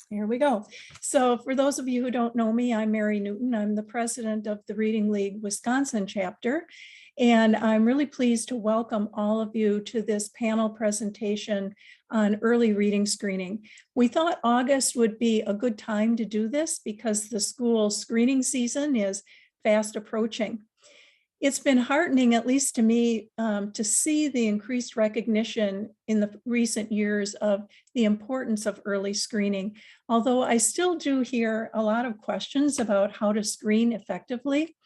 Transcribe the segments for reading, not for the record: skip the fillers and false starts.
Here we go. So for those of you who don't know me, I'm Mary Newton. I'm the president of the Reading League Wisconsin chapter. And I'm really pleased to welcome all of you to this panel presentation on early reading screening. We thought August would be a good time to do this because the school screening season is fast approaching. It's been heartening, at least to me, to see the increased recognition in the recent years of the importance of early screening. Although I still do hear a lot of questions about how to screen effectively,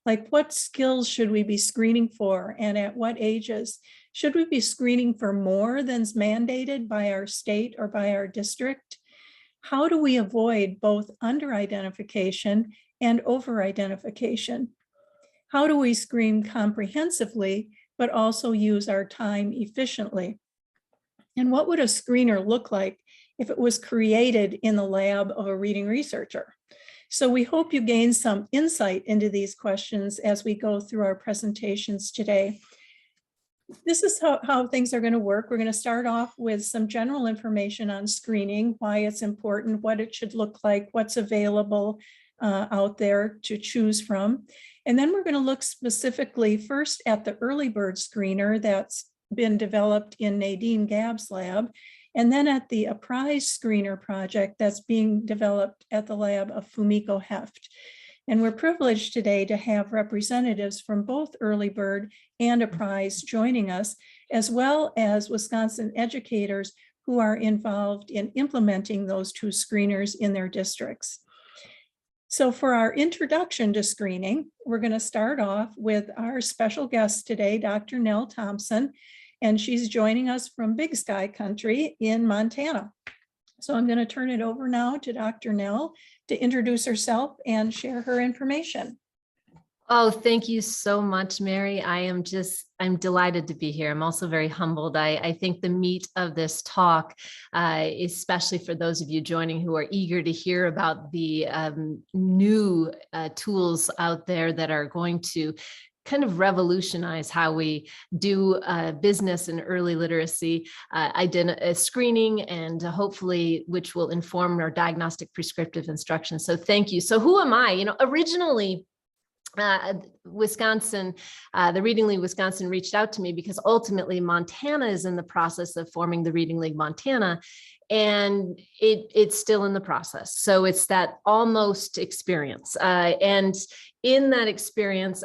like what skills should we be screening for and at what ages? Should we be screening for more than's mandated by our state or by our district? How do we avoid both under-identification and over-identification? How do we screen comprehensively, but also use our time efficiently? And what would a screener look like if it was created in the lab of a reading researcher? So we hope you gain some insight into these questions as we go through our presentations today. This is how things are going to work. We're going to start off with some general information on screening, why it's important, what it should look like, what's available out there to choose from. And then we're going to look specifically first at the EarlyBird screener that's been developed in Nadine Gabb's lab, and then at the Apprise screener project that's being developed at the lab of Fumiko Heft. And we're privileged today to have representatives from both EarlyBird and Apprise joining us, as well as Wisconsin educators who are involved in implementing those two screeners in their districts. So for our introduction to screening, we're going to start off with our special guest today, Dr. Nell Thompson, and she's joining us from Big Sky Country in Montana. So I'm going to turn it over now to Dr. Nell to introduce herself and share her information. Oh, thank you so much, Mary. I'm delighted to be here. I'm also very humbled. I think the meat of this talk, especially for those of you joining who are eager to hear about the new tools out there that are going to kind of revolutionize how we do business in early literacy, screening, and hopefully which will inform our diagnostic prescriptive instruction. So thank you. So who am I? Originally, Wisconsin, the Reading League Wisconsin reached out to me because ultimately Montana is in the process of forming the Reading League Montana, and it's still in the process. So it's that almost experience. And in that experience,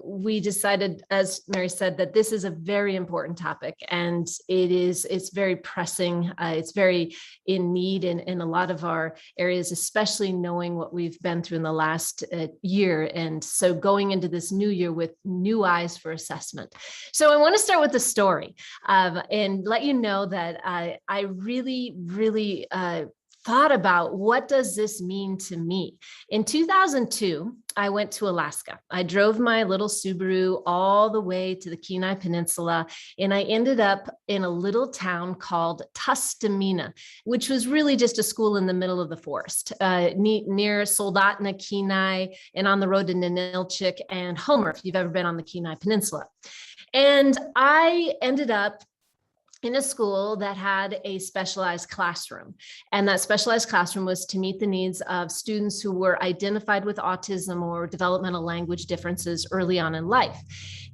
we decided, as Mary said, that this is a very important topic, and it's very pressing. It's very in need in a lot of our areas, especially knowing what we've been through in the last year. And so going into this new year with new eyes for assessment. So I want to start with the story and let you know that I really thought about what does this mean to me. In 2002, I went to Alaska. I drove my little Subaru all the way to the Kenai Peninsula, and I ended up in a little town called Tustamina, which was really just a school in the middle of the forest, near Soldotna, Kenai, and on the road to Ninilchik and Homer, if you've ever been on the Kenai Peninsula. And I ended up in a school that had a specialized classroom. And that specialized classroom was to meet the needs of students who were identified with autism or developmental language differences early on in life.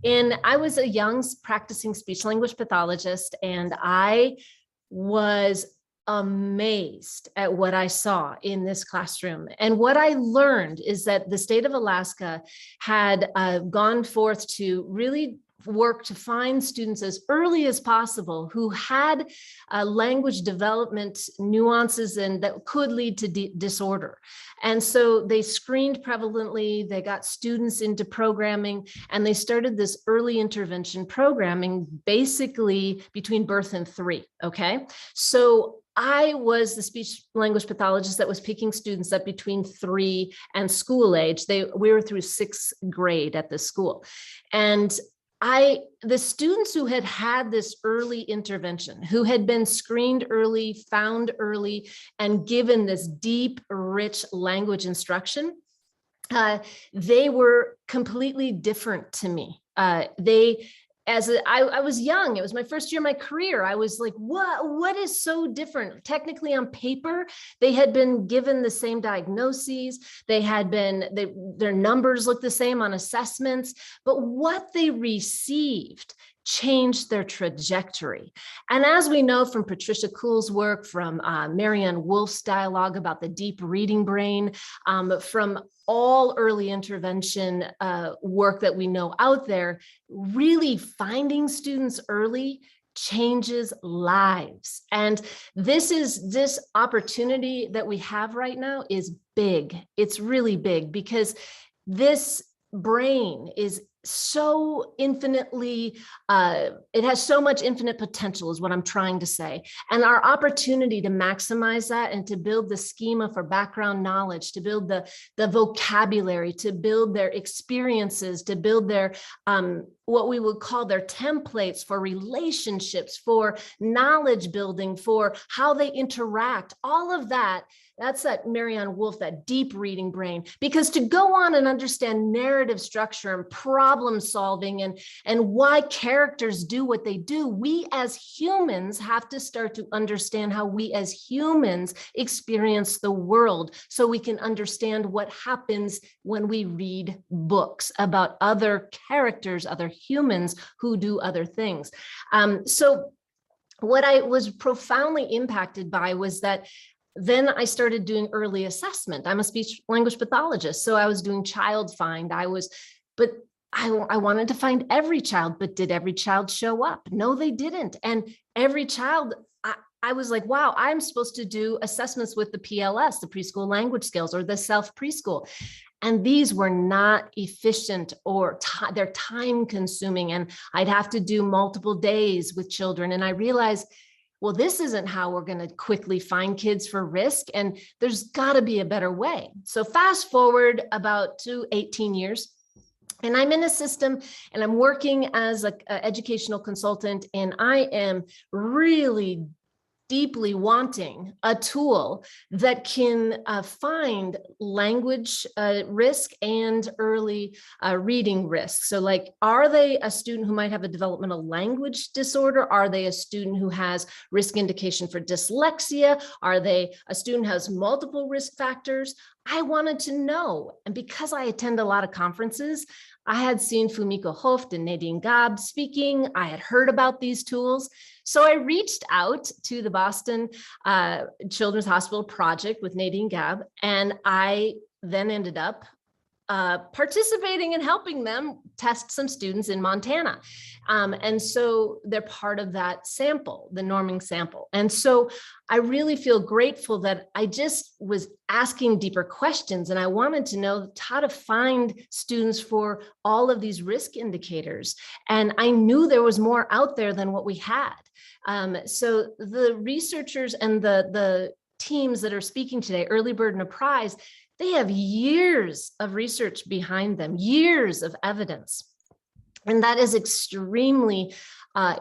And I was a young practicing speech language pathologist, and I was amazed at what I saw in this classroom. And what I learned is that the state of Alaska had gone forth to really work to find students as early as possible who had language development nuances and that could lead to disorder. And so they screened prevalently, they got students into programming, and they started this early intervention programming basically between birth and 3, okay? So I was the speech language pathologist that was picking students up between 3 and school age. We were through 6th grade at this school. And the students who had this early intervention, who had been screened early, found early, and given this deep, rich language instruction, they were completely different to me. They I was young, it was my first year of my career. I was like, what is so different? Technically on paper, they had been given the same diagnoses. Their numbers looked the same on assessments, but what they received changed their trajectory. And as we know from Patricia Kuhl's work, from Marianne Wolf's dialogue about the deep reading brain, from all early intervention work that we know out there, really finding students early changes lives. And this opportunity that we have right now is big. It's really big because this brain is so infinitely, it has so much infinite potential is what I'm trying to say. And our opportunity to maximize that and to build the schema for background knowledge, to build the vocabulary, to build their experiences, to build their, what we would call their templates for relationships, for knowledge building, for how they interact, all of that. That's that Marianne Wolf, that deep reading brain, because to go on and understand narrative structure and problem solving and why characters do what they do, we as humans have to start to understand how we as humans experience the world so we can understand what happens when we read books about other characters, other humans who do other things. So what I was profoundly impacted by was that then I started doing early assessment. I'm a speech language pathologist, so I was doing child find. I wanted to find every child, but did every child show up? No, they didn't. And every child, I was like, wow, I'm supposed to do assessments with the PLS, the preschool language skills, or the self preschool. And these were not efficient, or they're time consuming. And I'd have to do multiple days with children. And I realized, well, this isn't how we're going to quickly find kids for risk. And there's got to be a better way. So fast forward about to 18 years. And I'm in a system and I'm working as an educational consultant. And I am really deeply wanting a tool that can find language risk and early reading risk. So like, are they a student who might have a developmental language disorder? Are they a student who has risk indication for dyslexia? Are they a student who has multiple risk factors? I wanted to know. And because I attend a lot of conferences, I had seen Fumiko Hoft and Nadine Gaab speaking. I had heard about these tools. So I reached out to the Boston Children's Hospital Project with Nadine Gaab, and I then ended up participating and helping them test some students in Montana. And so they're part of that sample, the norming sample. And so I really feel grateful that I just was asking deeper questions, and I wanted to know how to find students for all of these risk indicators. And I knew there was more out there than what we had. So the researchers and the teams that are speaking today, EarlyBird and Apprise, they have years of research behind them, years of evidence. And that is extremely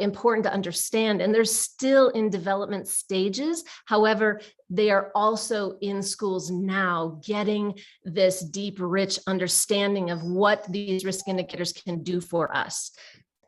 important to understand. And they're still in development stages. However, they are also in schools now getting this deep, rich understanding of what these risk indicators can do for us.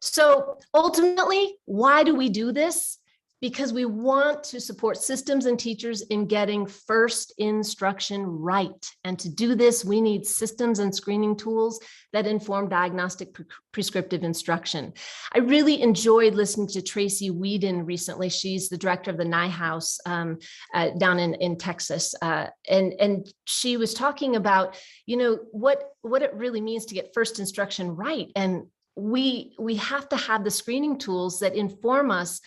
So ultimately, why do we do this? Because we want to support systems and teachers in getting first instruction right. And to do this, we need systems and screening tools that inform diagnostic prescriptive instruction. I really enjoyed listening to Tracy Whedon recently. She's the director of the Nye House down in Texas. And she was talking about, you know, what it really means to get first instruction right. And we have to have the screening tools that inform us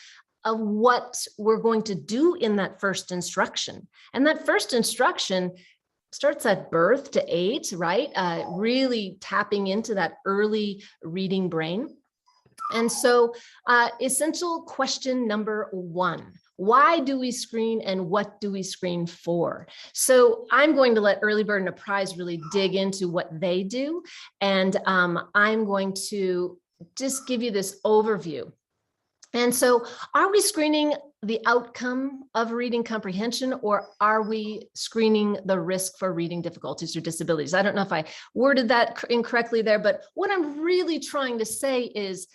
of what we're going to do in that first instruction. And that first instruction starts at birth to 8, right? Really tapping into that early reading brain. And so essential question number 1, why do we screen and what do we screen for? So I'm going to let EarlyBird and Apprise really dig into what they do. And I'm going to just give you this overview. And so are we screening the outcome of reading comprehension, or are we screening the risk for reading difficulties or disabilities? I don't know if I worded that incorrectly there, but what I'm really trying to say is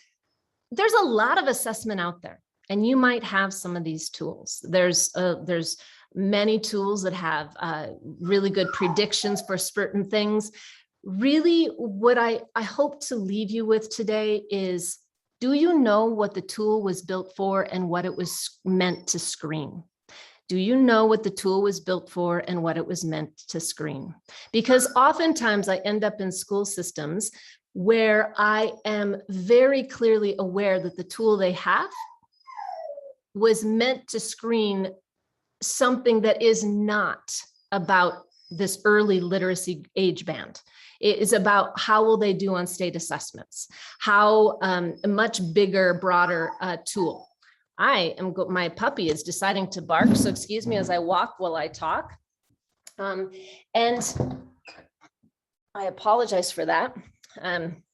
there's a lot of assessment out there, and you might have some of these tools. There's many tools that have really good predictions for certain things. Really, what I hope to leave you with today is, do you know what the tool was built for and what it was meant to screen? Do you know what the tool was built for and what it was meant to screen? Because oftentimes I end up in school systems where I am very clearly aware that the tool they have was meant to screen something that is not about this early literacy age band. It is about how will they do on state assessments, how a much bigger, broader tool. My puppy is deciding to bark, so excuse me as I walk while I talk. And I apologize for that.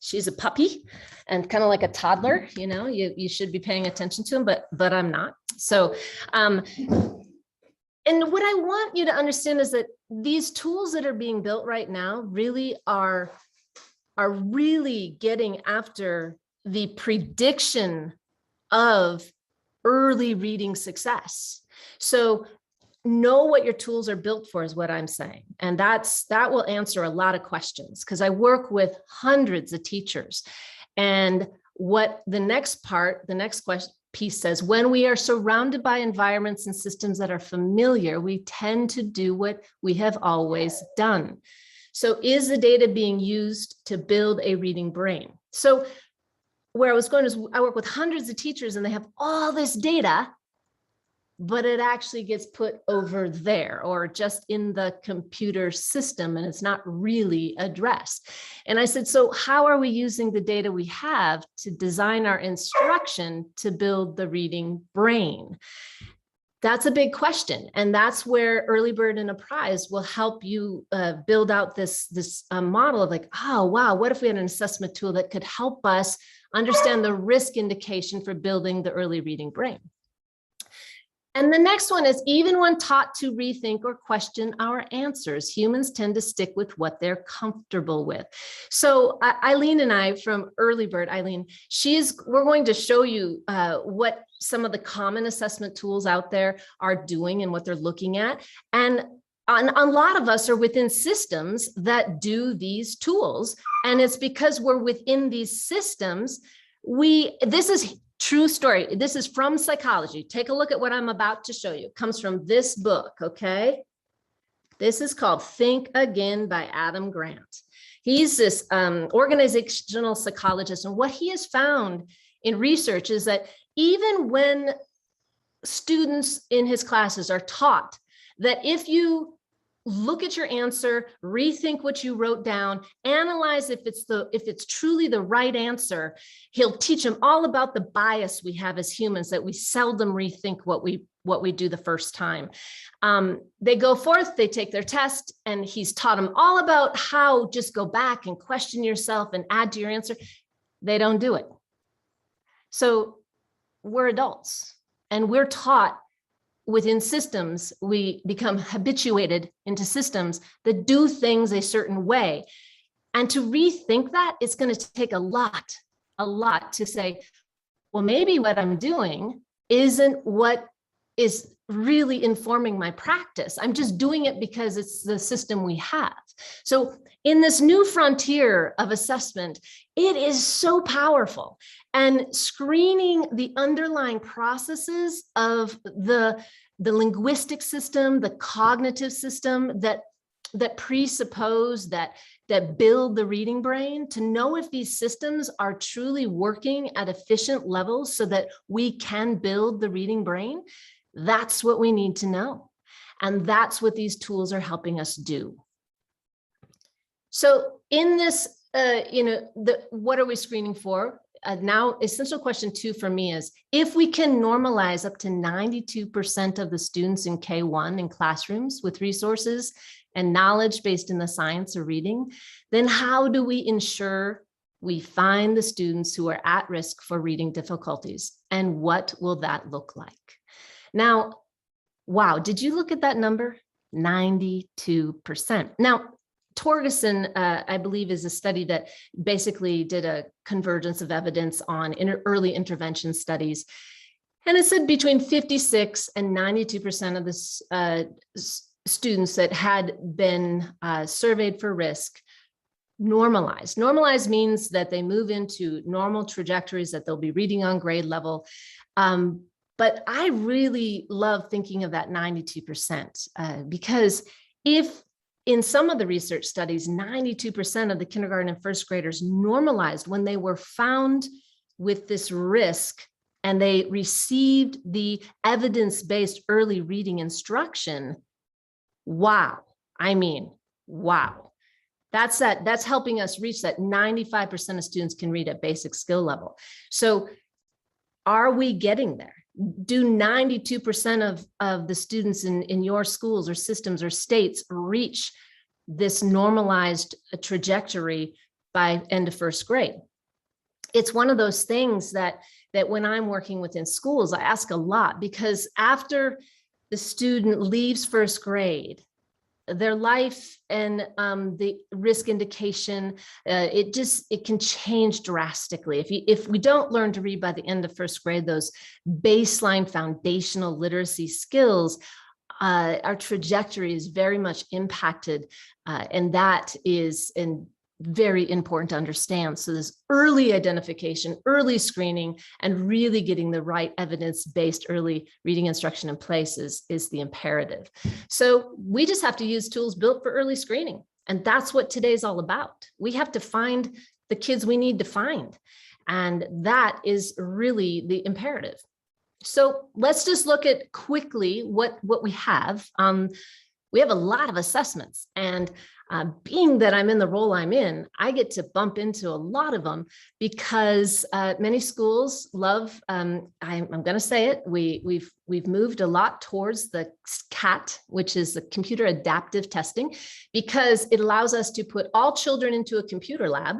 She's a puppy and kind of like a toddler, you know, you should be paying attention to him, but I'm not. So, and what I want you to understand is that these tools that are being built right now really are really getting after the prediction of early reading success. So know what your tools are built for is what I'm saying. And that will answer a lot of questions, because I work with hundreds of teachers. And what the next piece says, when we are surrounded by environments and systems that are familiar, we tend to do what we have always done. So is the data being used to build a reading brain? So where I was going is, I work with hundreds of teachers and they have all this data, but it actually gets put over there or just in the computer system, and it's not really addressed. And I said, so how are we using the data we have to design our instruction to build the reading brain? That's a big question. And that's where EarlyBird and Apprise will help you build out this model of like, oh, wow, what if we had an assessment tool that could help us understand the risk indication for building the early reading brain? And the next one is, even when taught to rethink or question our answers, humans tend to stick with what they're comfortable with. So Eileen and I from EarlyBird, we're going to show you what some of the common assessment tools out there are doing and what they're looking at. And a lot of us are within systems that do these tools. And it's because we're within these systems, this is true story. This is from psychology. Take a look at what I'm about to show you. It comes from this book, okay? This is called Think Again by Adam Grant. He's this organizational psychologist, and what he has found in research is that even when students in his classes are taught that if you look at your answer, rethink what you wrote down, analyze if it's truly the right answer, he'll teach them all about the bias we have as humans, that we seldom rethink what we do the first time. They go forth, they take their test, and he's taught them all about how just go back and question yourself and add to your answer. They don't do it. So we're adults and we're taught within systems, we become habituated into systems that do things a certain way. And to rethink that, it's going to take a lot to say, well, maybe what I'm doing isn't what is really informing my practice. I'm just doing it because it's the system we have. So in this new frontier of assessment, it is so powerful. And screening the underlying processes of the linguistic system, the cognitive system that presuppose, that build the reading brain, to know if these systems are truly working at efficient levels so that we can build the reading brain. That's what we need to know. And that's what these tools are helping us do. So in this, what are we screening for? Now, essential question 2 for me is, if we can normalize up to 92% of the students in K1 in classrooms with resources and knowledge based in the science of reading, then how do we ensure we find the students who are at risk for reading difficulties? And what will that look like? Now, wow, did you look at that number? 92%. Now, Torgerson, I believe, is a study that basically did a convergence of evidence on early intervention studies. And it said between 56 and 92% of the students that had been surveyed for risk normalized. Normalized means that they move into normal trajectories, that they'll be reading on grade level. But I really love thinking of that 92%, because if in some of the research studies, 92% of the kindergarten and first graders normalized when they were found with this risk and they received the evidence-based early reading instruction. Wow. I mean, wow. That's helping us reach that 95% of students can read at basic skill level. So are we getting there? Do 92% of the students in your schools or systems or states reach this normalized trajectory by end of first grade? It's one of those things that when I'm working within schools, I ask a lot, because after the student leaves first grade, their life and the risk indication, it can change drastically. If we don't learn to read by the end of first grade, those baseline foundational literacy skills, our trajectory is very much impacted. And that is very important to understand. So this early identification, early screening, and really getting the right evidence-based early reading instruction in place is the imperative. So we just have to use tools built for early screening. And that's what today's all about. We have to find the kids we need to find. And that is really the imperative. So let's just look at quickly what we have. We have a lot of assessments, and being that I'm in the role I'm in, I get to bump into a lot of them because many schools love, I'm going to say it, we've moved a lot towards the CAT, which is the computer adaptive testing, because it allows us to put all children into a computer lab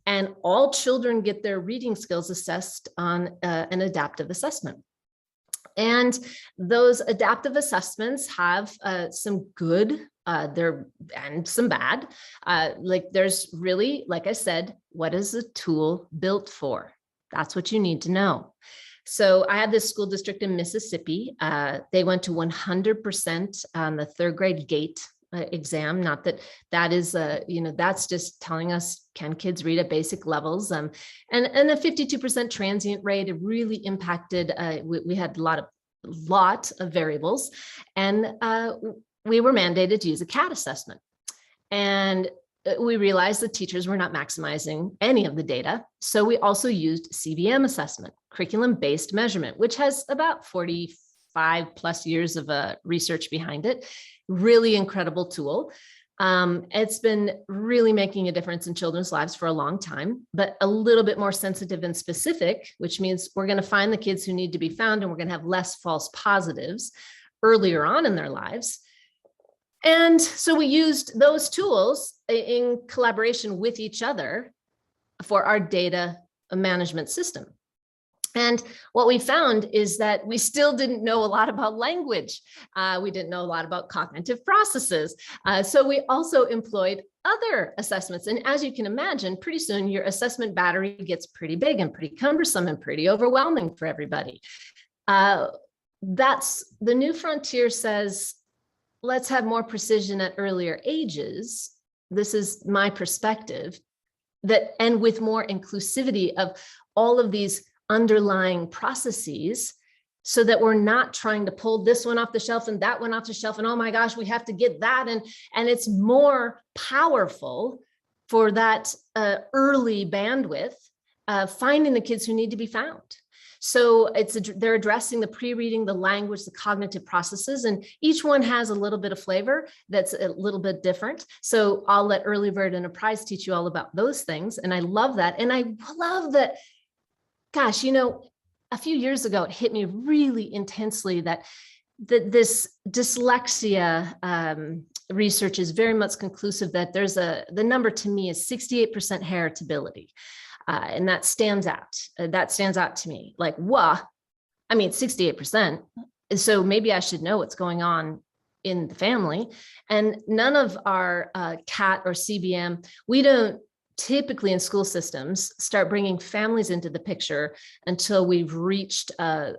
and all children get their reading skills assessed on an adaptive assessment. And those adaptive assessments have some good, and some bad. Like there's really, like I said, what is the tool built for? That's what you need to know. So I had this school district in Mississippi. They went to 100% on the third grade GATE exam. Not that is, that's just telling us, can kids read at basic levels? And a 52% transient rate. It really impacted, we had a lot of variables, and we were mandated to use a CAT assessment. And we realized the teachers were not maximizing any of the data. So we also used CBM assessment, curriculum-based measurement, which has about 45 plus years of research behind it. Really incredible tool. It's been really making a difference in children's lives for a long time, but a little bit more sensitive and specific, which means we're going to find the kids who need to be found, and we're going to have less false positives earlier on in their lives. And so we used those tools in collaboration with each other for our data management system. And what we found is that we still didn't know a lot about language. We didn't know a lot about cognitive processes. So we also employed other assessments. And as you can imagine, pretty soon your assessment battery gets pretty big and pretty cumbersome and pretty overwhelming for everybody. That's the new frontier says, let's have more precision at earlier ages. This is my perspective, and with more inclusivity of all of these underlying processes, so that we're not trying to pull this one off the shelf and that one off the shelf, and oh my gosh, we have to get that, and it's more powerful for that early bandwidth, finding the kids who need to be found. So they're addressing the pre-reading, the language, the cognitive processes, and each one has a little bit of flavor that's a little bit different. So I'll let EarlyBird and Apprise teach you all about those things. And I love that. And I love that, gosh, a few years ago, it hit me really intensely that this dyslexia research is very much conclusive that the number to me is 68% heritability. And that stands out. That stands out to me. Like, 68%. And so maybe I should know what's going on in the family. And none of our CAT or CBM, we don't typically in school systems start bringing families into the picture until we've reached a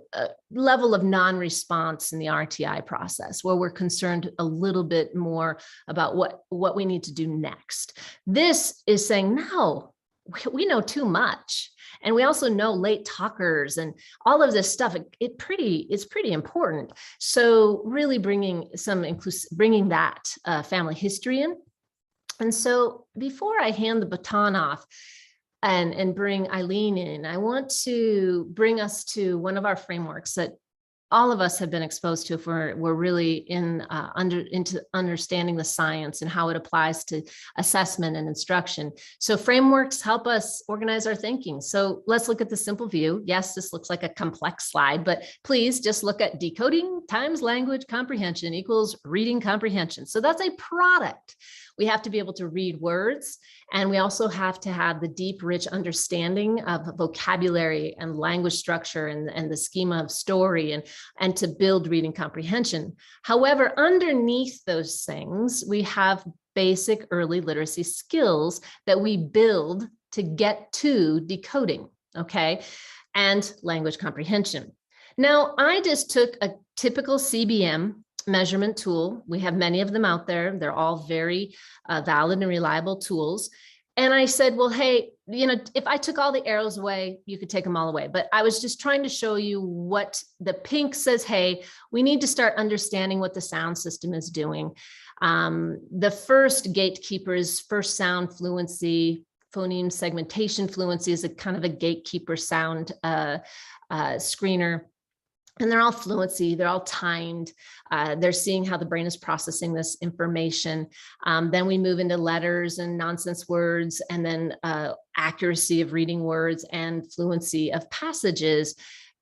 level of non-response in the RTI process, where we're concerned a little bit more about what we need to do next. This is saying, no, we know too much. And we also know late talkers and all of this stuff. It's pretty important. So really bringing that family history in. And so before I hand the baton off and bring Eileen in, I want to bring us to one of our frameworks that all of us have been exposed to if we're really into understanding the science and how it applies to assessment and instruction. So frameworks help us organize our thinking. So let's look at the simple view. Yes, this looks like a complex slide, but please just look at decoding times language comprehension equals reading comprehension. So that's a product. We have to be able to read words, and we also have to have the deep, rich understanding of vocabulary and language structure and the schema of story and to build reading comprehension. However, underneath those things, we have basic early literacy skills that we build to get to decoding, okay, and language comprehension. Now, I just took a typical CBM measurement tool. We have many of them out there. They're all very valid and reliable tools. And I said, well, hey, if I took all the arrows away, you could take them all away. But I was just trying to show you what the pink says. Hey, we need to start understanding what the sound system is doing. The first gatekeeper is first sound fluency. Phoneme segmentation fluency is a kind of a gatekeeper sound screener. And they're all fluency, they're all timed. They're seeing how the brain is processing this information. Then we move into letters and nonsense words, and then accuracy of reading words and fluency of passages.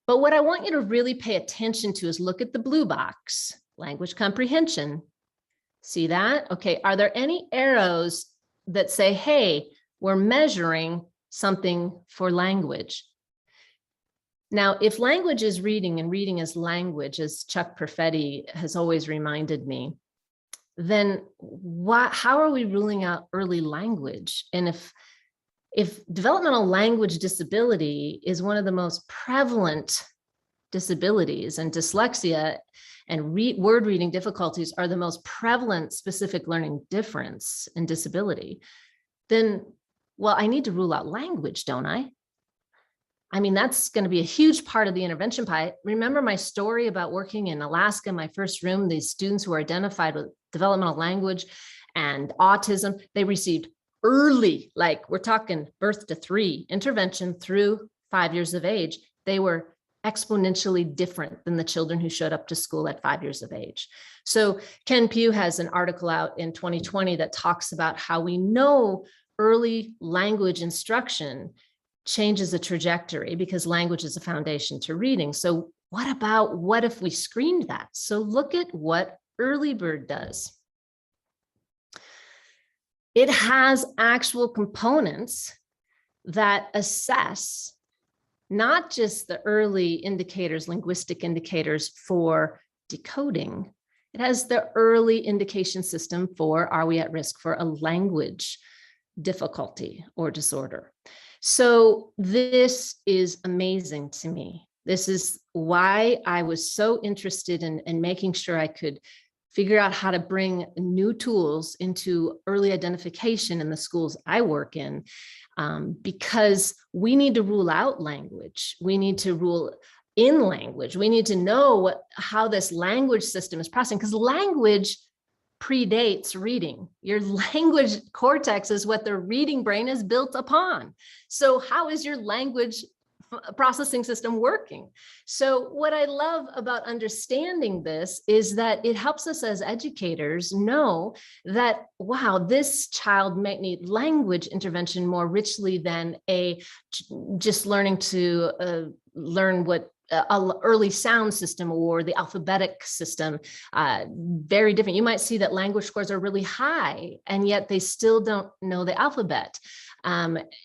But what I want you to really pay attention to is look at the blue box, language comprehension. See that? Okay, are there any arrows that say, hey, we're measuring something for language? Now, if language is reading and reading is language, as Chuck Perfetti has always reminded me, then how are we ruling out early language? And if developmental language disability is one of the most prevalent disabilities, and dyslexia and word reading difficulties are the most prevalent specific learning difference and disability, then, well, I need to rule out language, don't I? I mean, that's going to be a huge part of the intervention pie. Remember my story about working in Alaska, in my first room, these students who were identified with developmental language and autism, they received early, like we're talking birth to 3, intervention through 5 years of age. They were exponentially different than the children who showed up to school at 5 years of age. So Ken Pugh has an article out in 2020 that talks about how we know early language instruction changes the trajectory because language is a foundation to reading. So what if we screened that? So look at what EarlyBird does. It has actual components that assess not just the early indicators, linguistic indicators for decoding. It has the early indication system for, are we at risk for a language difficulty or disorder? So this is amazing to me. This is why I was so interested in making sure I could figure out how to bring new tools into early identification in the schools I work in, because we need to rule out language. We need to rule in language. We need to know how this language system is processing, because language predates reading. Your language cortex is what the reading brain is built upon. So how is your language processing system working? So what I love about understanding this is that it helps us as educators know that, wow, this child might need language intervention more richly than just learning to learn what early sound system or the alphabetic system, very different. You might see that language scores are really high, and yet they still don't know the alphabet.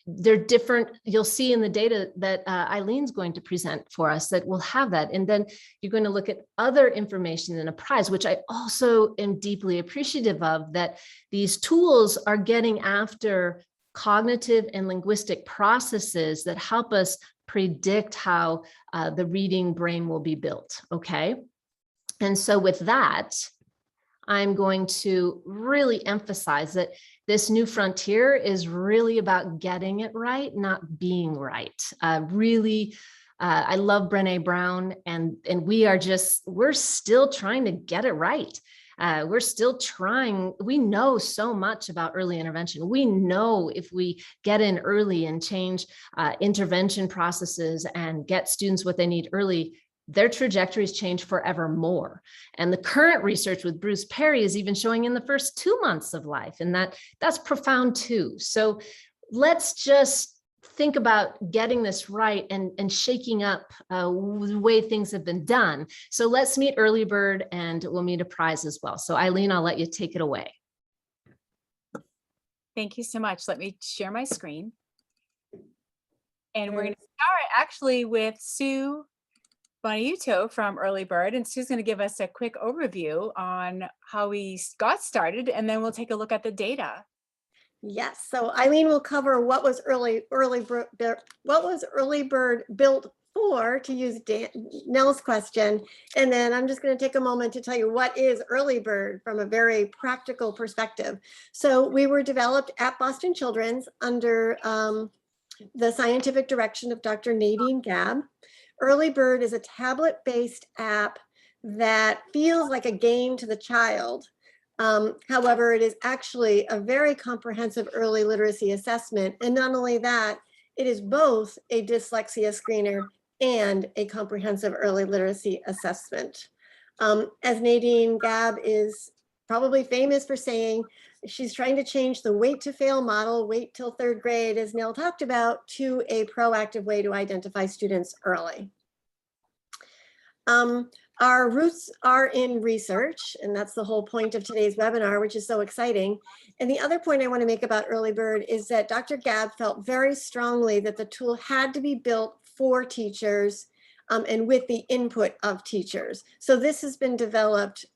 They're different. You'll see in the data that Eileen's going to present for us that will have that. And then you're going to look at other information in Apprise, which I also am deeply appreciative of, that these tools are getting after cognitive and linguistic processes that help us predict how the reading brain will be built. Okay. And so with that, I'm going to really emphasize that this new frontier is really about getting it right, not being right. I love Brené Brown, and we're still trying to get it right. We're still trying. We know so much about early intervention. We know if we get in early and change intervention processes and get students what they need early, their trajectories change forevermore. And the current research with Bruce Perry is even showing in the first 2 months of life, and that's profound too. So let's just think about getting this right and shaking up the way things have been done. So let's meet EarlyBird, and we'll meet Apprise as well. So Eileen, I'll let you take it away. Thank you so much. Let me share my screen. And we're going to start actually with Sue Boniuto from EarlyBird, and Sue's going to give us a quick overview on how we got started, and then we'll take a look at the data. Yes, so Eileen will cover what was EarlyBird built for, to use Nell's question, and then I'm just going to take a moment to tell you what is EarlyBird from a very practical perspective. So we were developed at Boston Children's under the scientific direction of Dr. Nadine Gabb. EarlyBird is a tablet-based app that feels like a game to the child. However, it is actually a very comprehensive early literacy assessment. And not only that, it is both a dyslexia screener and a comprehensive early literacy assessment. As Nadine Gabb is probably famous for saying, she's trying to change the wait to fail model, wait till 3rd grade, as Nell talked about, to a proactive way to identify students early. Our roots are in research, and that's the whole point of today's webinar, which is so exciting. And the other point I want to make about EarlyBird is that Dr. Gabb felt very strongly that the tool had to be built for teachers and with the input of teachers. So this has been developed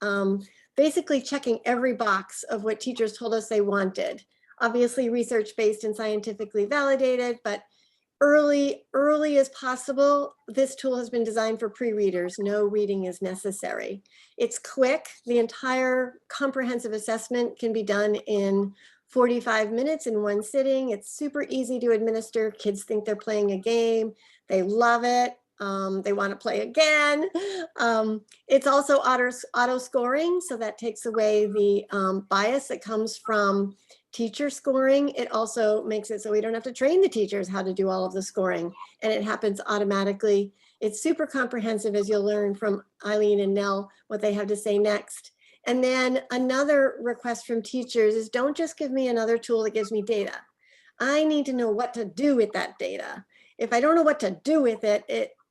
basically checking every box of what teachers told us they wanted. Obviously research-based and scientifically validated, but early as possible. This tool has been designed for pre-readers. No reading is necessary. It's quick. The entire comprehensive assessment can be done in 45 minutes in one sitting. It's super easy to administer. Kids think they're playing a game. They love it. They want to play again. It's also auto scoring, so that takes away the bias that comes from teacher scoring. It also makes it so we don't have to train the teachers how to do all of the scoring, and it happens automatically. It's super comprehensive, as you'll learn from Eileen and Nell what they have to say next. And then another request from teachers is, don't just give me another tool that gives me data. I need to know what to do with that data. If I don't know what to do with it,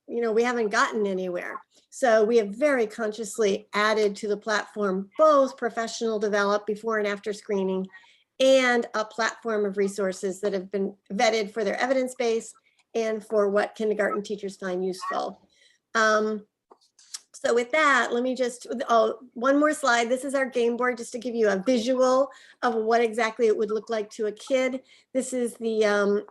we haven't gotten anywhere. So we have very consciously added to the platform both professional developed before and after screening and a platform of resources that have been vetted for their evidence base and for what kindergarten teachers find useful. So with that, let me just, one more slide. This is our game board, just to give you a visual of what exactly it would look like to a kid. This is the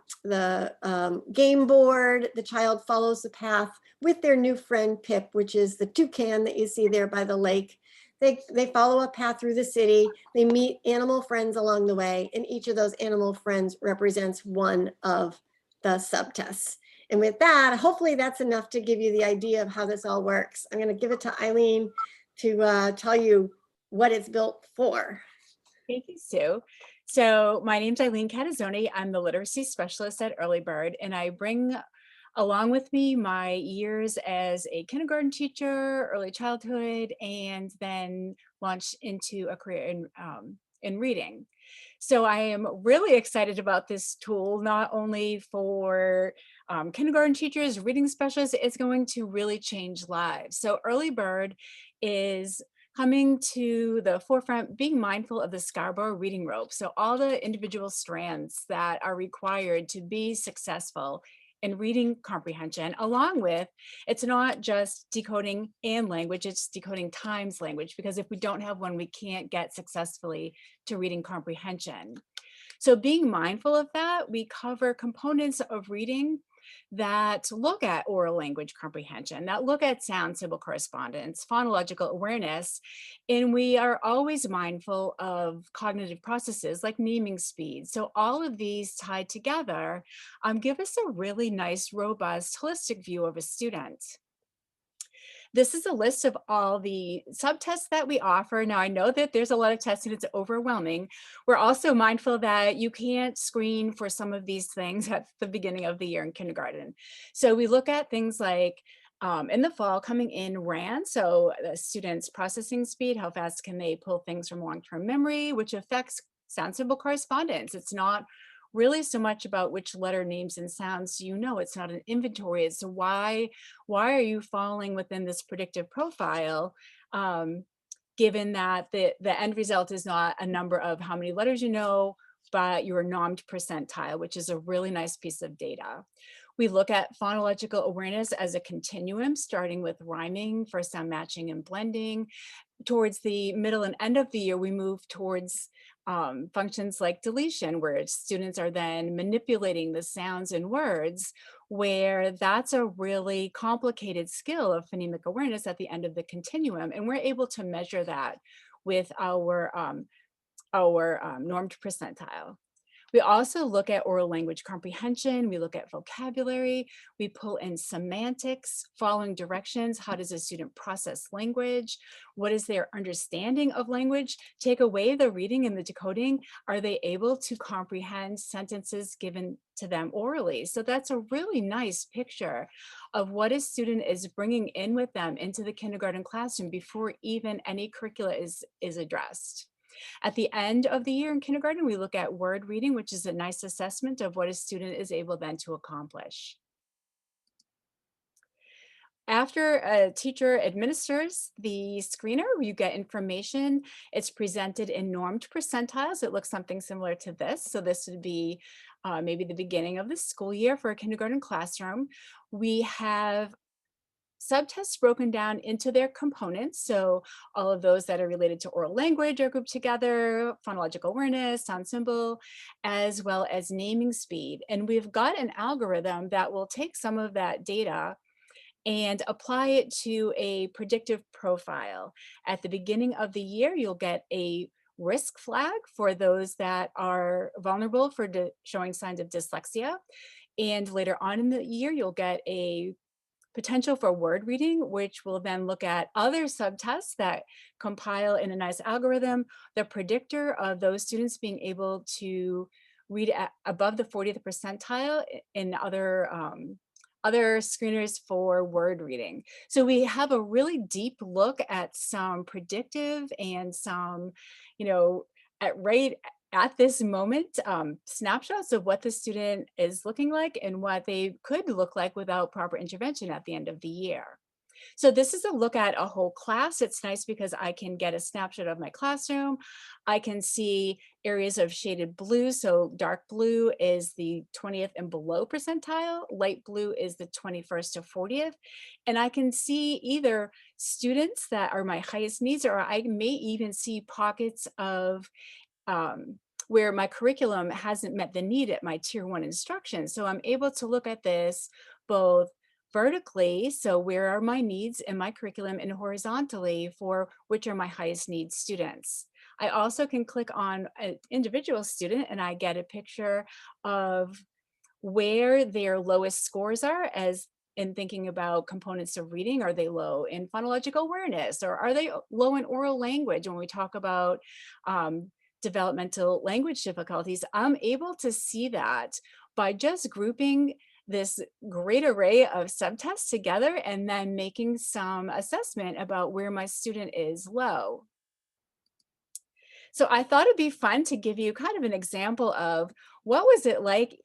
game board. The child follows the path with their new friend Pip, which is the toucan that you see there by the lake. They follow a path through the city. They meet animal friends along the way, and each of those animal friends represents one of the subtests. And with that, hopefully that's enough to give you the idea of how this all works. I'm going to give it to Eileen to tell you what it's built for. Thank you, Sue. So my name's Eileen Catazzoni. I'm the literacy specialist at EarlyBird, and I bring along with me my years as a kindergarten teacher, early childhood, and then launched into a career in in reading. So I am really excited about this tool, not only for kindergarten teachers, reading specialists, it's going to really change lives. So EarlyBird is coming to the forefront, being mindful of the Scarborough reading rope. So all the individual strands that are required to be successful in reading comprehension, along with, it's not just decoding and language, it's decoding times language, because if we don't have one, we can't get successfully to reading comprehension. So being mindful of that, we cover components of reading that look at oral language comprehension, that look at sound symbol correspondence, phonological awareness, and we are always mindful of cognitive processes like naming speed. So all of these tied together give us a really nice, robust, holistic view of a student. This is a list of all the subtests that we offer. Now, I know that there's a lot of testing, it's overwhelming. We're also mindful that you can't screen for some of these things at the beginning of the year in kindergarten. So we look at things like in the fall coming in RAN, so the students' processing speed, how fast can they pull things from long-term memory, which affects sound symbol correspondence. It's not really so much about which letter names and sounds you know. It's not an inventory. It's why are you falling within this predictive profile, given that the end result is not a number of how many letters you know, but your normed percentile, which is a really nice piece of data. We look at phonological awareness as a continuum, starting with rhyming for sound matching and blending. Towards the middle and end of the year, we move towards functions like deletion, where students are then manipulating the sounds and words, where that's a really complicated skill of phonemic awareness at the end of the continuum. And we're able to measure that with our normed percentile. We also look at oral language comprehension. We look at vocabulary. We pull in semantics, following directions. How does a student process language? What is their understanding of language? Take away the reading and the decoding. Are they able to comprehend sentences given to them orally? So that's a really nice picture of what a student is bringing in with them into the kindergarten classroom before even any curricula is addressed. At the end of the year in kindergarten, we look at word reading, which is a nice assessment of what a student is able then to accomplish. After a teacher administers the screener, you get information. It's presented in normed percentiles. It looks something similar to this. So this would be maybe the beginning of the school year for a kindergarten classroom. We have subtests broken down into their components. So all of those that are related to oral language are grouped together, phonological awareness, sound symbol, as well as naming speed. And we've got an algorithm that will take some of that data and apply it to a predictive profile. At the beginning of the year, you'll get a risk flag for those that are vulnerable for showing signs of dyslexia. And later on in the year, you'll get a potential for word reading, which will then look at other subtests that compile in a nice algorithm, the predictor of those students being able to read at above the 40th percentile in other screeners for word reading. So we have a really deep look at some predictive and some, at this moment, snapshots of what the student is looking like and what they could look like without proper intervention at the end of the year. So this is a look at a whole class. It's nice because I can get a snapshot of my classroom. I can see areas of shaded blue. So dark blue is the 20th and below percentile. Light blue is the 21st to 40th. And I can see either students that are my highest needs, or I may even see pockets of where my curriculum hasn't met the need at my tier 1 instruction. So I'm able to look at this both vertically, so where are my needs in my curriculum, and horizontally for which are my highest need students. I also can click on an individual student and I get a picture of where their lowest scores are, as in thinking about components of reading. Are they low in phonological awareness, or are they low in oral language? When we talk about developmental language difficulties, I'm able to see that by just grouping this great array of subtests together and then making some assessment about where my student is low. So I thought it'd be fun to give you kind of an example of what was it like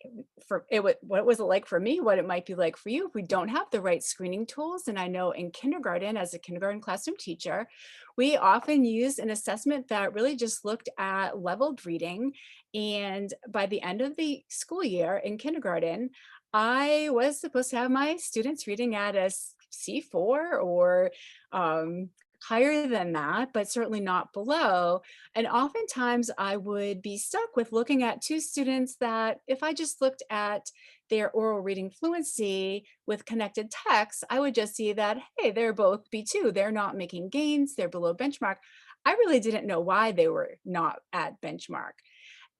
what was it like for me, what it might be like for you if we don't have the right screening tools. And I know in kindergarten, as a kindergarten classroom teacher, we often used an assessment that really just looked at leveled reading. And by the end of the school year in kindergarten, I was supposed to have my students reading at a C4 or higher than that, but certainly not below. And oftentimes I would be stuck with looking at two students that if I just looked at their oral reading fluency with connected text, I would just see that, hey, they're both B2. They're not making gains. They're below benchmark. I really didn't know why they were not at benchmark.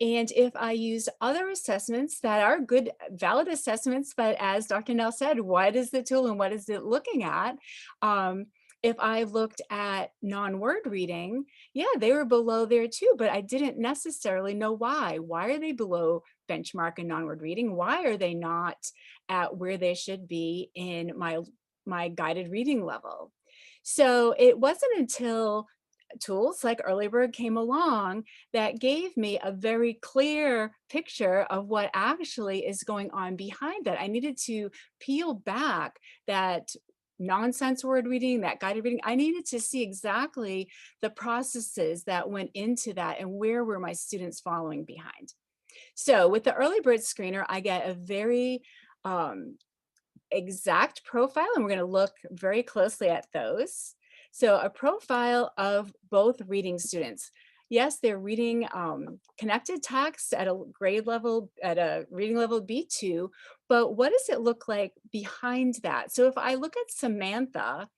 And if I use other assessments that are good, valid assessments, but as Dr. Nell said, what is the tool and what is it looking at? If I looked at non-word reading, yeah, they were below there too, but I didn't necessarily know why. Why are they below benchmark in non-word reading? Why are they not at where they should be in my guided reading level? So it wasn't until tools like EarlyBird came along that gave me a very clear picture of what actually is going on behind that. I needed to peel back that nonsense word reading, that guided reading. I needed to see exactly the processes that went into that and where were my students following behind. So with the EarlyBird screener, I get a very exact profile, and we're going to look very closely at those. So a profile of both reading students. Yes, they're reading connected text at a grade level, at a reading level B2, but what does it look like behind that? So if I look at Samantha,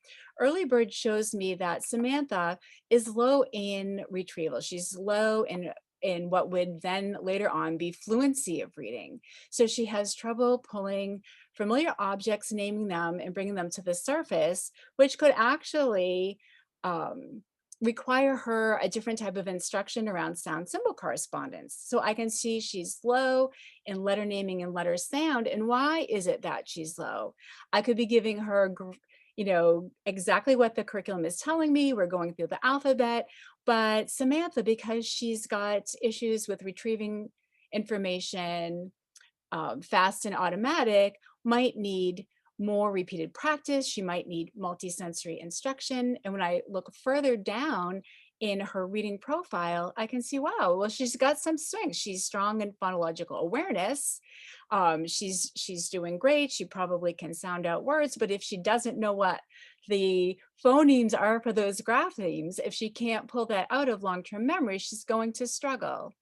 EarlyBird shows me that Samantha is low in retrieval. She's low in what would then later on be fluency of reading. So she has trouble pulling familiar objects, naming them and bringing them to the surface, which could actually require her a different type of instruction around sound symbol correspondence. So I can see she's low in letter naming and letter sound. And why is it that she's low? I could be giving her, exactly what the curriculum is telling me. We're going through the alphabet, but Samantha, because she's got issues with retrieving information fast and automatic, might need more repeated practice. She might need multisensory instruction. And when I look further down in her reading profile, I can see, wow, well, she's got some strengths. She's strong in phonological awareness. She's doing great. She probably can sound out words, but if she doesn't know what the phonemes are for those graphemes, if she can't pull that out of long-term memory, she's going to struggle.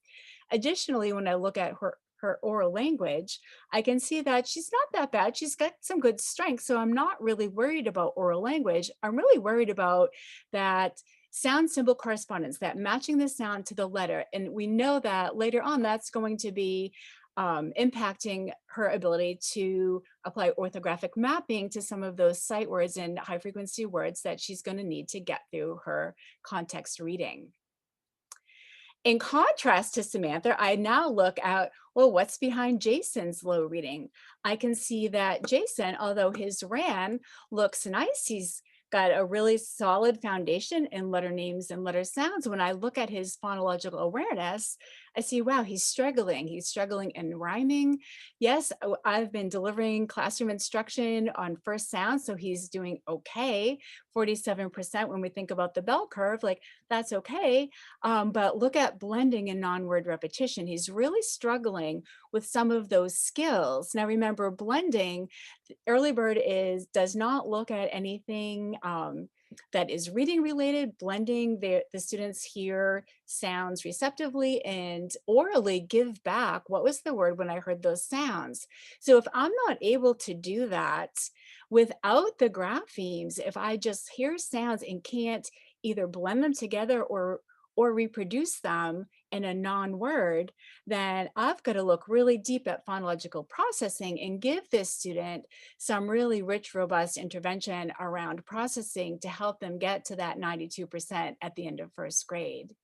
Additionally, when I look at her oral language, I can see that she's not that bad. She's got some good strengths. So I'm not really worried about oral language. I'm really worried about that sound symbol correspondence, that matching the sound to the letter. And we know that later on, that's going to be impacting her ability to apply orthographic mapping to some of those sight words and high frequency words that she's going to need to get through her context reading. In contrast to Samantha, I now look at, well, what's behind Jason's low reading? I can see that Jason, although his RAN looks nice, he's got a really solid foundation in letter names and letter sounds. When I look at his phonological awareness, I see, wow, he's struggling. He's struggling in rhyming. Yes, I've been delivering classroom instruction on first sound, so he's doing okay, 47% when we think about the bell curve, like that's okay. But look at blending and non-word repetition. He's really struggling with some of those skills. Now remember, blending, EarlyBird does not look at anything that is reading related. Blending, the students hear sounds receptively and orally give back what was the word when I heard those sounds. So if I'm not able to do that without the graphemes, if I just hear sounds and can't either blend them together or reproduce them in a non-word, then I've got to look really deep at phonological processing and give this student some really rich, robust intervention around processing to help them get to that 92% at the end of first grade.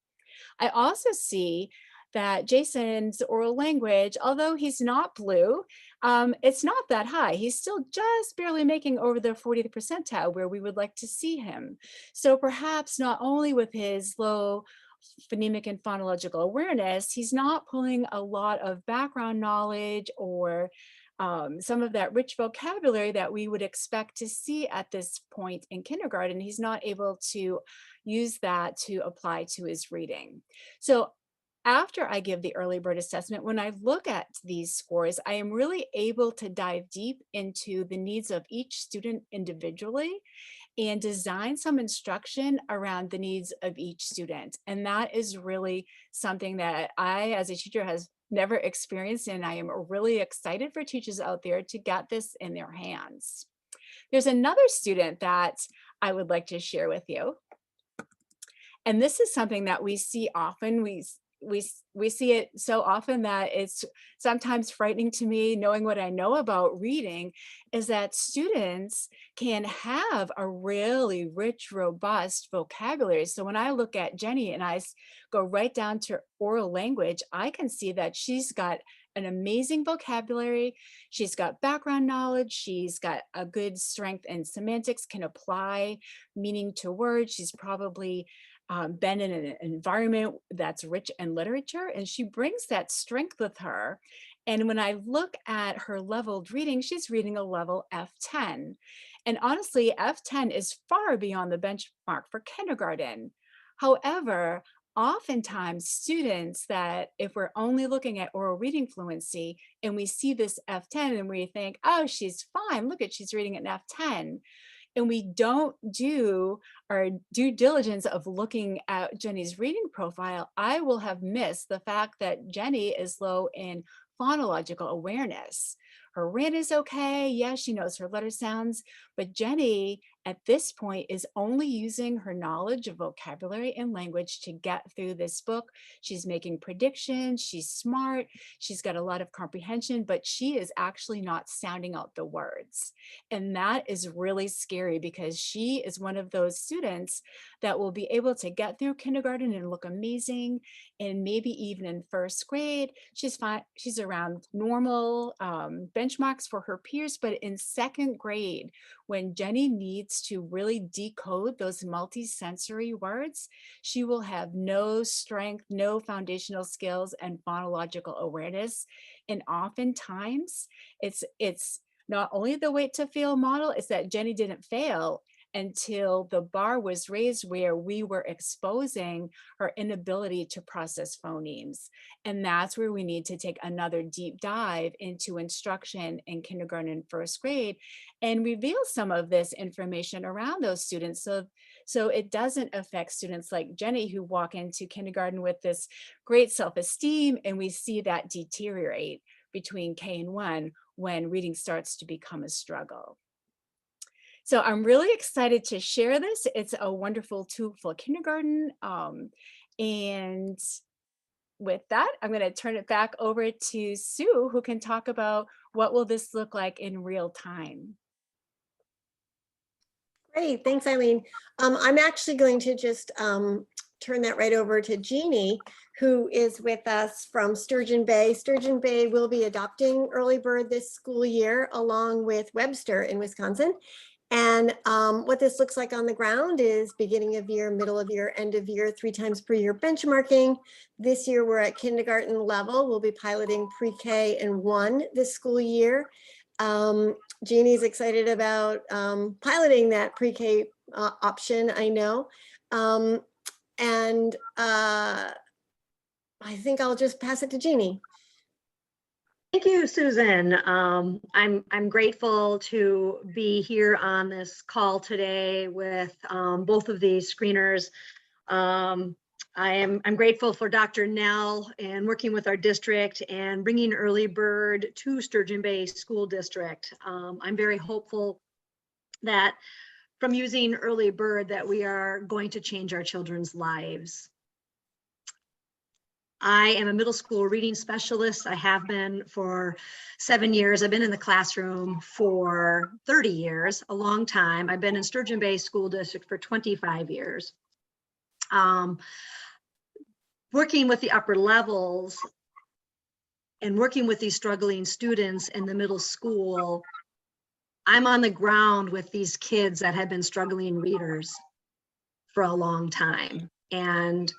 I also see that Jason's oral language, although he's not blue, it's not that high. He's still just barely making over the 40th percentile where we would like to see him. So perhaps not only with his low phonemic and phonological awareness, he's not pulling a lot of background knowledge or some of that rich vocabulary that we would expect to see at this point in kindergarten. He's not able to use that to apply to his reading. So after I give the early bird assessment, when I look at these scores, I am really able to dive deep into the needs of each student individually and design some instruction around the needs of each student. And that is really something that I, as a teacher, has never experienced, and I am really excited for teachers out there to get this in their hands. There's another student that I would like to share with you. And this is something that we see often. We see it so often that it's sometimes frightening to me, knowing what I know about reading, is that students can have a really rich, robust vocabulary. So when I look at Jenny and I go right down to oral language, I can see that she's got an amazing vocabulary. She's got background knowledge. She's got a good strength in semantics, can apply meaning to words. She's probably been in an environment that's rich in literature, and she brings that strength with her. And when I look at her leveled reading, she's reading a level F10. And honestly, F10 is far beyond the benchmark for kindergarten. However, oftentimes students that, if we're only looking at oral reading fluency and we see this F10 and we think, oh, she's fine, look at, she's reading an F10. And we don't do our due diligence of looking at Jenny's reading profile, I will have missed the fact that Jenny is low in phonological awareness. Her RIN is okay. Yes, she knows her letter sounds, but Jenny at this point is only using her knowledge of vocabulary and language to get through this book. She's making predictions. She's smart. She's got a lot of comprehension, but she is actually not sounding out the words. And that is really scary because she is one of those students that will be able to get through kindergarten and look amazing. And maybe even in first grade, she's fine. She's around normal benchmarks for her peers, but in second grade, when Jenny needs to really decode those multi-sensory words, she will have no strength, no foundational skills and phonological awareness. And oftentimes it's not only the wait to fail model, it's that Jenny didn't fail until the bar was raised where we were exposing her inability to process phonemes. And that's where we need to take another deep dive into instruction in kindergarten and first grade and reveal some of this information around those students so it doesn't affect students like Jenny who walk into kindergarten with this great self-esteem, and we see that deteriorate between K and 1 when reading starts to become a struggle. So I'm really excited to share this. It's a wonderful tool for kindergarten. And with that, I'm going to turn it back over to Sue, who can talk about what will this look like in real time. Great, thanks, Eileen. I'm actually going to just turn that right over to Jeannie, who is with us from Sturgeon Bay. Sturgeon Bay will be adopting EarlyBird this school year, along with Webster in Wisconsin. And what this looks like on the ground is beginning of year, middle of year, end of year, 3 times per year benchmarking. This year we're at kindergarten level. We'll be piloting pre-K and 1 this school year. Jeannie's excited about piloting that pre-K option, I know. And I think I'll just pass it to Jeannie. Thank you, Susan. I'm grateful to be here on this call today with both of these screeners. I'm grateful for Dr. Nell and working with our district and bringing EarlyBird to Sturgeon Bay School District. I'm very hopeful that from using EarlyBird that we are going to change our children's lives. I am a middle school reading specialist. I have been for 7 years. I've been in the classroom for 30 years, a long time. I've been in Sturgeon Bay School District for 25 years. Working with the upper levels and working with these struggling students in the middle school, I'm on the ground with these kids that have been struggling readers for a long time. And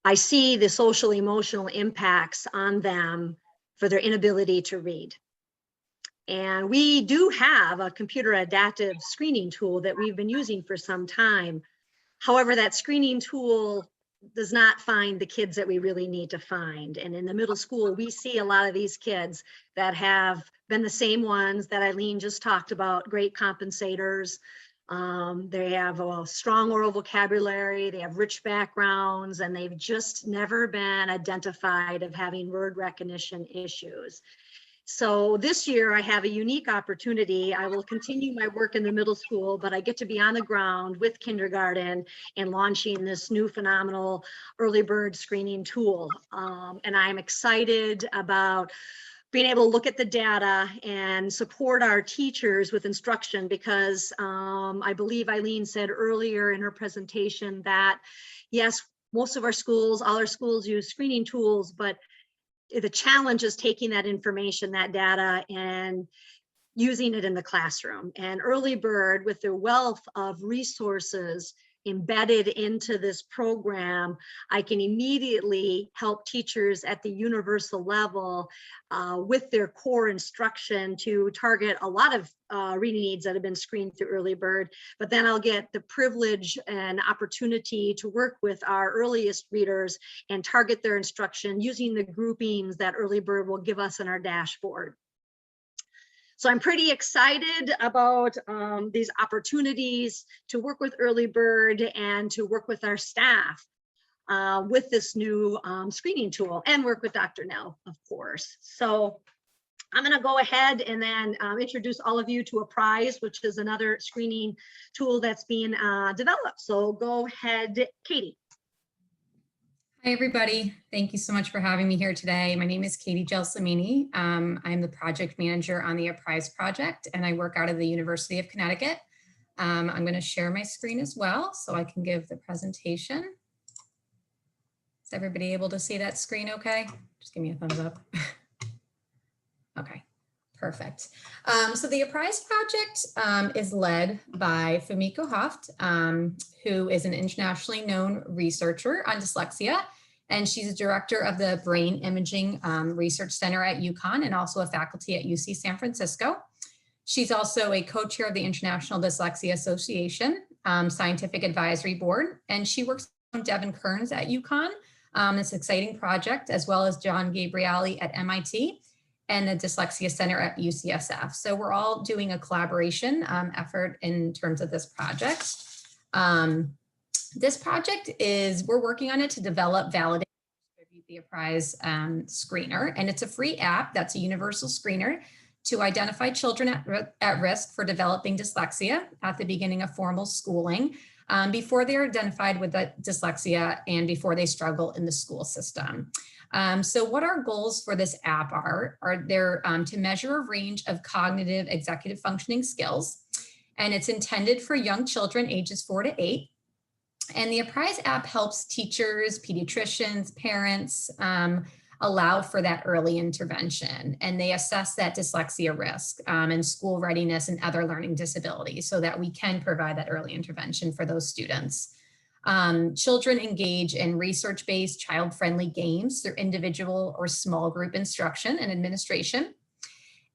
I see the social emotional impacts on them for their inability to read. And we do have a computer adaptive screening tool that we've been using for some time. However, that screening tool does not find the kids that we really need to find. And in the middle school, we see a lot of these kids that have been the same ones that Eileen just talked about, great compensators. They have a strong oral vocabulary, they have rich backgrounds, and they've just never been identified of having word recognition issues. So this year I have a unique opportunity. I will continue my work in the middle school, but I get to be on the ground with kindergarten and launching this new phenomenal early bird screening tool. And I'm excited about being able to look at the data and support our teachers with instruction, because I believe Eileen said earlier in her presentation that yes, most of our schools, all our schools use screening tools, but the challenge is taking that information, that data, and using it in the classroom. And EarlyBird, with their wealth of resources embedded into this program, I can immediately help teachers at the universal level with their core instruction to target a lot of reading needs that have been screened through EarlyBird. But then I'll get the privilege and opportunity to work with our earliest readers and target their instruction using the groupings that EarlyBird will give us in our dashboard. So I'm pretty excited about these opportunities to work with EarlyBird and to work with our staff with this new screening tool, and work with Dr. Nell, of course. So I'm going to go ahead and then introduce all of you to Apprise, which is another screening tool that's being developed. So go ahead, Katie. Hi, everybody. Thank you so much for having me here today. My name is Katie Gelsamini. I'm the project manager on the Apprise project, and I work out of the University of Connecticut. I'm going to share my screen as well so I can give the presentation. Is everybody able to see that screen okay? Just give me a thumbs up. Okay, perfect. So the Apprise project is led by Fumiko Hoft, who is an internationally known researcher on dyslexia, and she's a director of the Brain Imaging Research Center at UConn and also a faculty at UC San Francisco. She's also a co-chair of the International Dyslexia Association Scientific Advisory Board, and she works with Devin Kearns at UConn, this exciting project, as well as John Gabrielli at MIT and the Dyslexia Center at UCSF. So we're all doing a collaboration effort in terms of this project. This project is, we're working on it to develop, validate, distribute the Apprise screener, and it's a free app that's a universal screener to identify children at risk for developing dyslexia at the beginning of formal schooling, before they're identified with dyslexia and before they struggle in the school system. So what our goals for this app are they're to measure a range of cognitive executive functioning skills, and it's intended for young children ages 4 to 8. And the Apprise app helps teachers, pediatricians, parents allow for that early intervention, and they assess that dyslexia risk and school readiness and other learning disabilities so that we can provide that early intervention for those students. Children engage in research-based child-friendly games through individual or small group instruction and administration.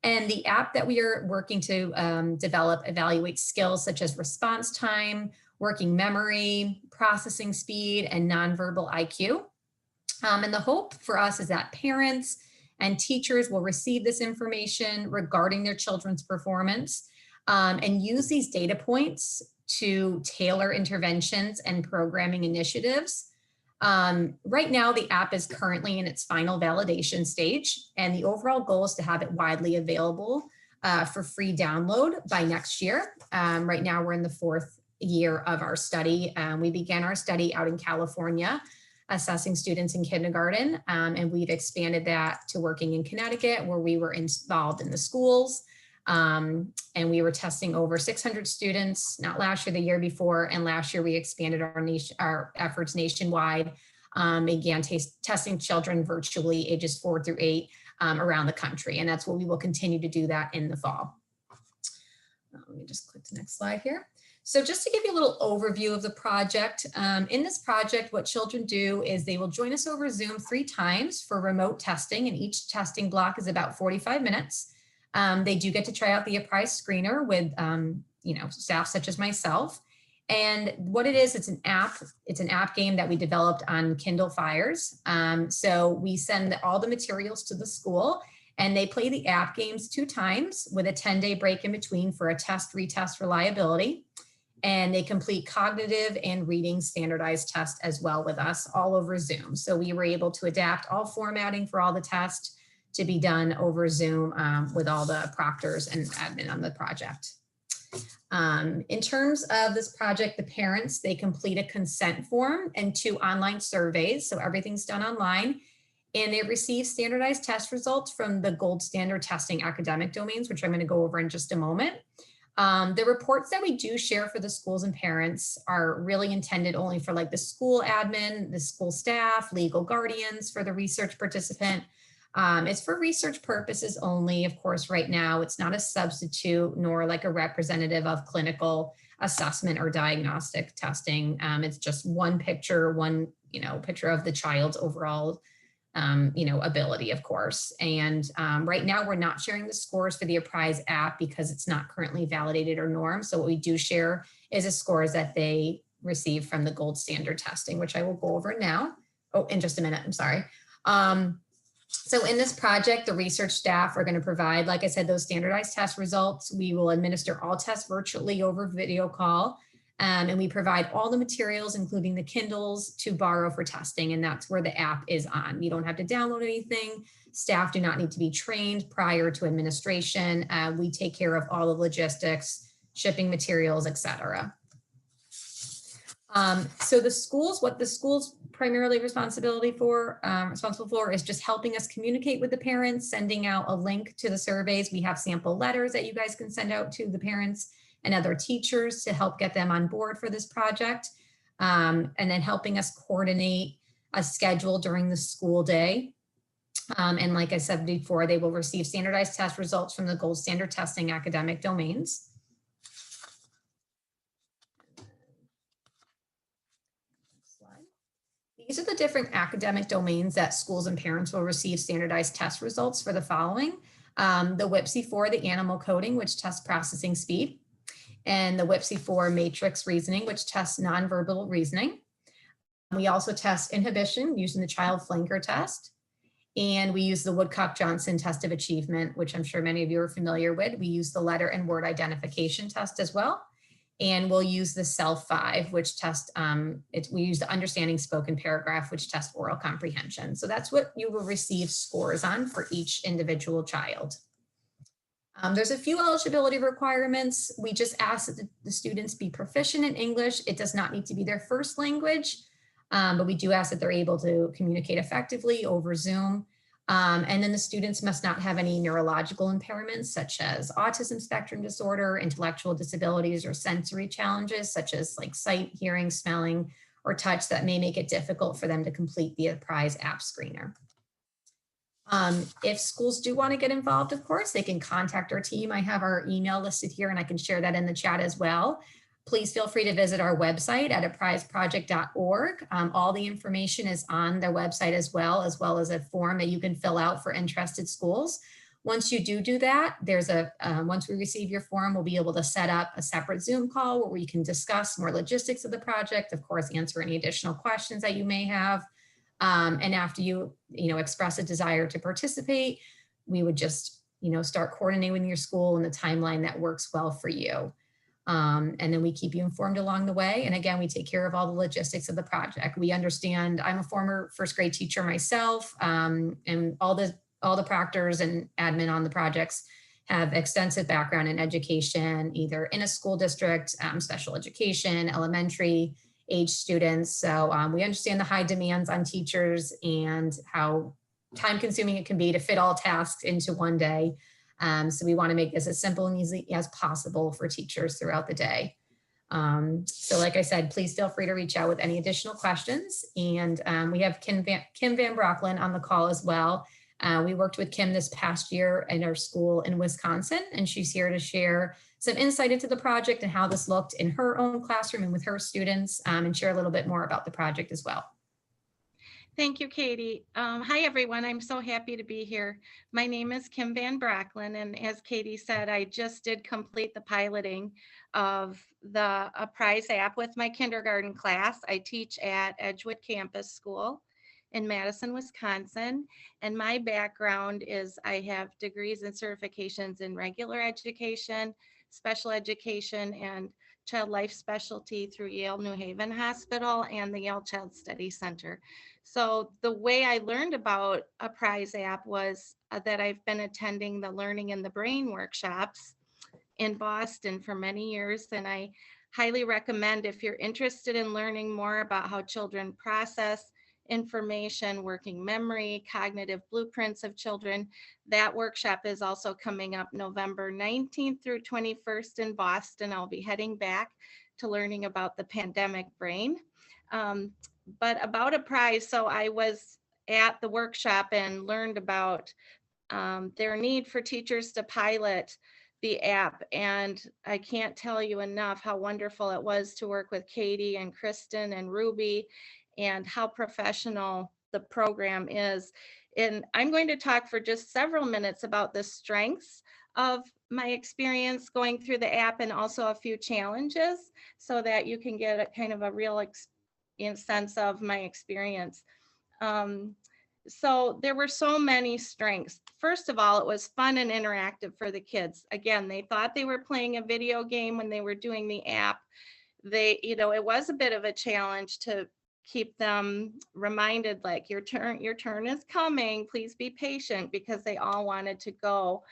And the app that we are working to develop evaluates skills such as response time, working memory, processing speed, and nonverbal IQ. And the hope for us is that parents and teachers will receive this information regarding their children's performance and use these data points to tailor interventions and programming initiatives. Right now, the app is currently in its final validation stage, and the overall goal is to have it widely available for free download by next year. Right now, we're in the 4th year of our study. We began our study out in California, assessing students in kindergarten, and we've expanded that to working in Connecticut, where we were involved in the schools. And we were testing over 600 students, not last year, the year before. And last year we expanded our efforts nationwide, began testing children virtually ages 4 through 8 around the country. And that's what we will continue to do that in the fall. Let me just click the next slide here. So just to give you a little overview of the project, in this project, what children do is they will join us over Zoom 3 times for remote testing, and each testing block is about 45 minutes. They do get to try out the Apprise screener with staff such as myself. And what it is, it's an app game that we developed on Kindle Fires. So we send all the materials to the school and they play the app games 2 times with a 10-day break in between for a test, retest reliability. And they complete cognitive and reading standardized tests as well with us all over Zoom. So we were able to adapt all formatting for all the tests to be done over Zoom with all the proctors and admin on the project. In terms of this project, the parents, they complete a consent form and 2 online surveys. So everything's done online, and they receive standardized test results from the gold standard testing academic domains, which I'm going to go over in just a moment. The reports that we do share for the schools and parents are really intended only for like the school admin, the school staff, legal guardians, for the research participant. It's for research purposes only. Of course, right now, it's not a substitute nor like a representative of clinical assessment or diagnostic testing. It's just one picture, picture of the child's overall ability, of course. And right now we're not sharing the scores for the Apprise app because it's not currently validated or normed. So what we do share is the scores that they receive from the gold standard testing, which I will go over now. Oh, in just a minute, I'm sorry. So in this project, the research staff are going to provide, like I said, those standardized test results. We will administer all tests virtually over video call. And we provide all the materials, including the Kindles, to borrow for testing. And that's where the app is on. You don't have to download anything. Staff do not need to be trained prior to administration. We take care of all the logistics, shipping materials, etc. So the schools, what the school's primarily responsible for is just helping us communicate with the parents, sending out a link to the surveys. We have sample letters that you guys can send out to the parents and other teachers to help get them on board for this project. And then helping us coordinate a schedule during the school day. And like I said before, they will receive standardized test results from the gold standard testing academic domains. These are the different academic domains that schools and parents will receive standardized test results for the following. The WIPC4, the animal coding, which tests processing speed, and the WIPC4 matrix reasoning, which tests nonverbal reasoning. We also test inhibition using the child flanker test. And we use the Woodcock-Johnson test of achievement, which I'm sure many of you are familiar with. We use the letter and word identification test as well. And we'll use the SELF-5, which tests, we use the understanding spoken paragraph, which tests oral comprehension. So that's what you will receive scores on for each individual child. There's a few eligibility requirements. We just ask that the students be proficient in English. It does not need to be their first language, but we do ask that they're able to communicate effectively over Zoom. And then the students must not have any neurological impairments such as autism spectrum disorder, intellectual disabilities, or sensory challenges such as like sight, hearing, smelling, or touch that may make it difficult for them to complete the Apprise app screener. If schools do want to get involved, of course, they can contact our team. I have our email listed here and I can share that in the chat as well. Please feel free to visit our website at appriseproject.org. All the information is on their website as well as a form that you can fill out for interested schools. Once you do that, there's once we receive your form, we'll be able to set up a separate Zoom call where we can discuss more logistics of the project, of course, answer any additional questions that you may have. And after you express a desire to participate, we would just, start coordinating with your school in the timeline that works well for you. And then we keep you informed along the way. And again, we take care of all the logistics of the project. We understand, I'm a former first grade teacher myself, and all the proctors and admin on the projects have extensive background in education, either in a school district, special education, elementary age students. So we understand the high demands on teachers and how time consuming it can be to fit all tasks into one day. So we want to make this as simple and easy as possible for teachers throughout the day. So like I said, please feel free to reach out with any additional questions. And we have Kim VanBracklen on the call as well. We worked with Kim this past year in our school in Wisconsin, and she's here to share some insight into the project and how this looked in her own classroom and with her students, and share a little bit more about the project as well. Thank you, Katie. Hi, everyone. I'm so happy to be here. My name is Kim VanBracklen, and as Katie said, I just did complete the piloting of the Apprise app with my kindergarten class. I teach at Edgewood Campus School in Madison, Wisconsin, and my background is I have degrees and certifications in regular education, special education, and child life specialty through Yale New Haven Hospital and the Yale Child Study Center. So the way I learned about Apprise app was that I've been attending the Learning in the Brain workshops in Boston for many years. And I highly recommend, if you're interested in learning more about how children process information, working memory, cognitive blueprints of children, that workshop is also coming up November 19th through 21st in Boston. I'll be heading back to learning about the pandemic brain. But about Apprise, so I was at the workshop and learned about their need for teachers to pilot the app. And I can't tell you enough how wonderful it was to work with Katie and Kristen and Ruby, and how professional the program is. And I'm going to talk for just several minutes about the strengths of my experience going through the app, and also a few challenges, so that you can get a kind of a real sense of my experience. So there were so many strengths. First of all, it was fun and interactive for the kids. Again, they thought they were playing a video game when they were doing the app. It was a bit of a challenge to keep them reminded, like, your turn is coming, please be patient, because they all wanted to go.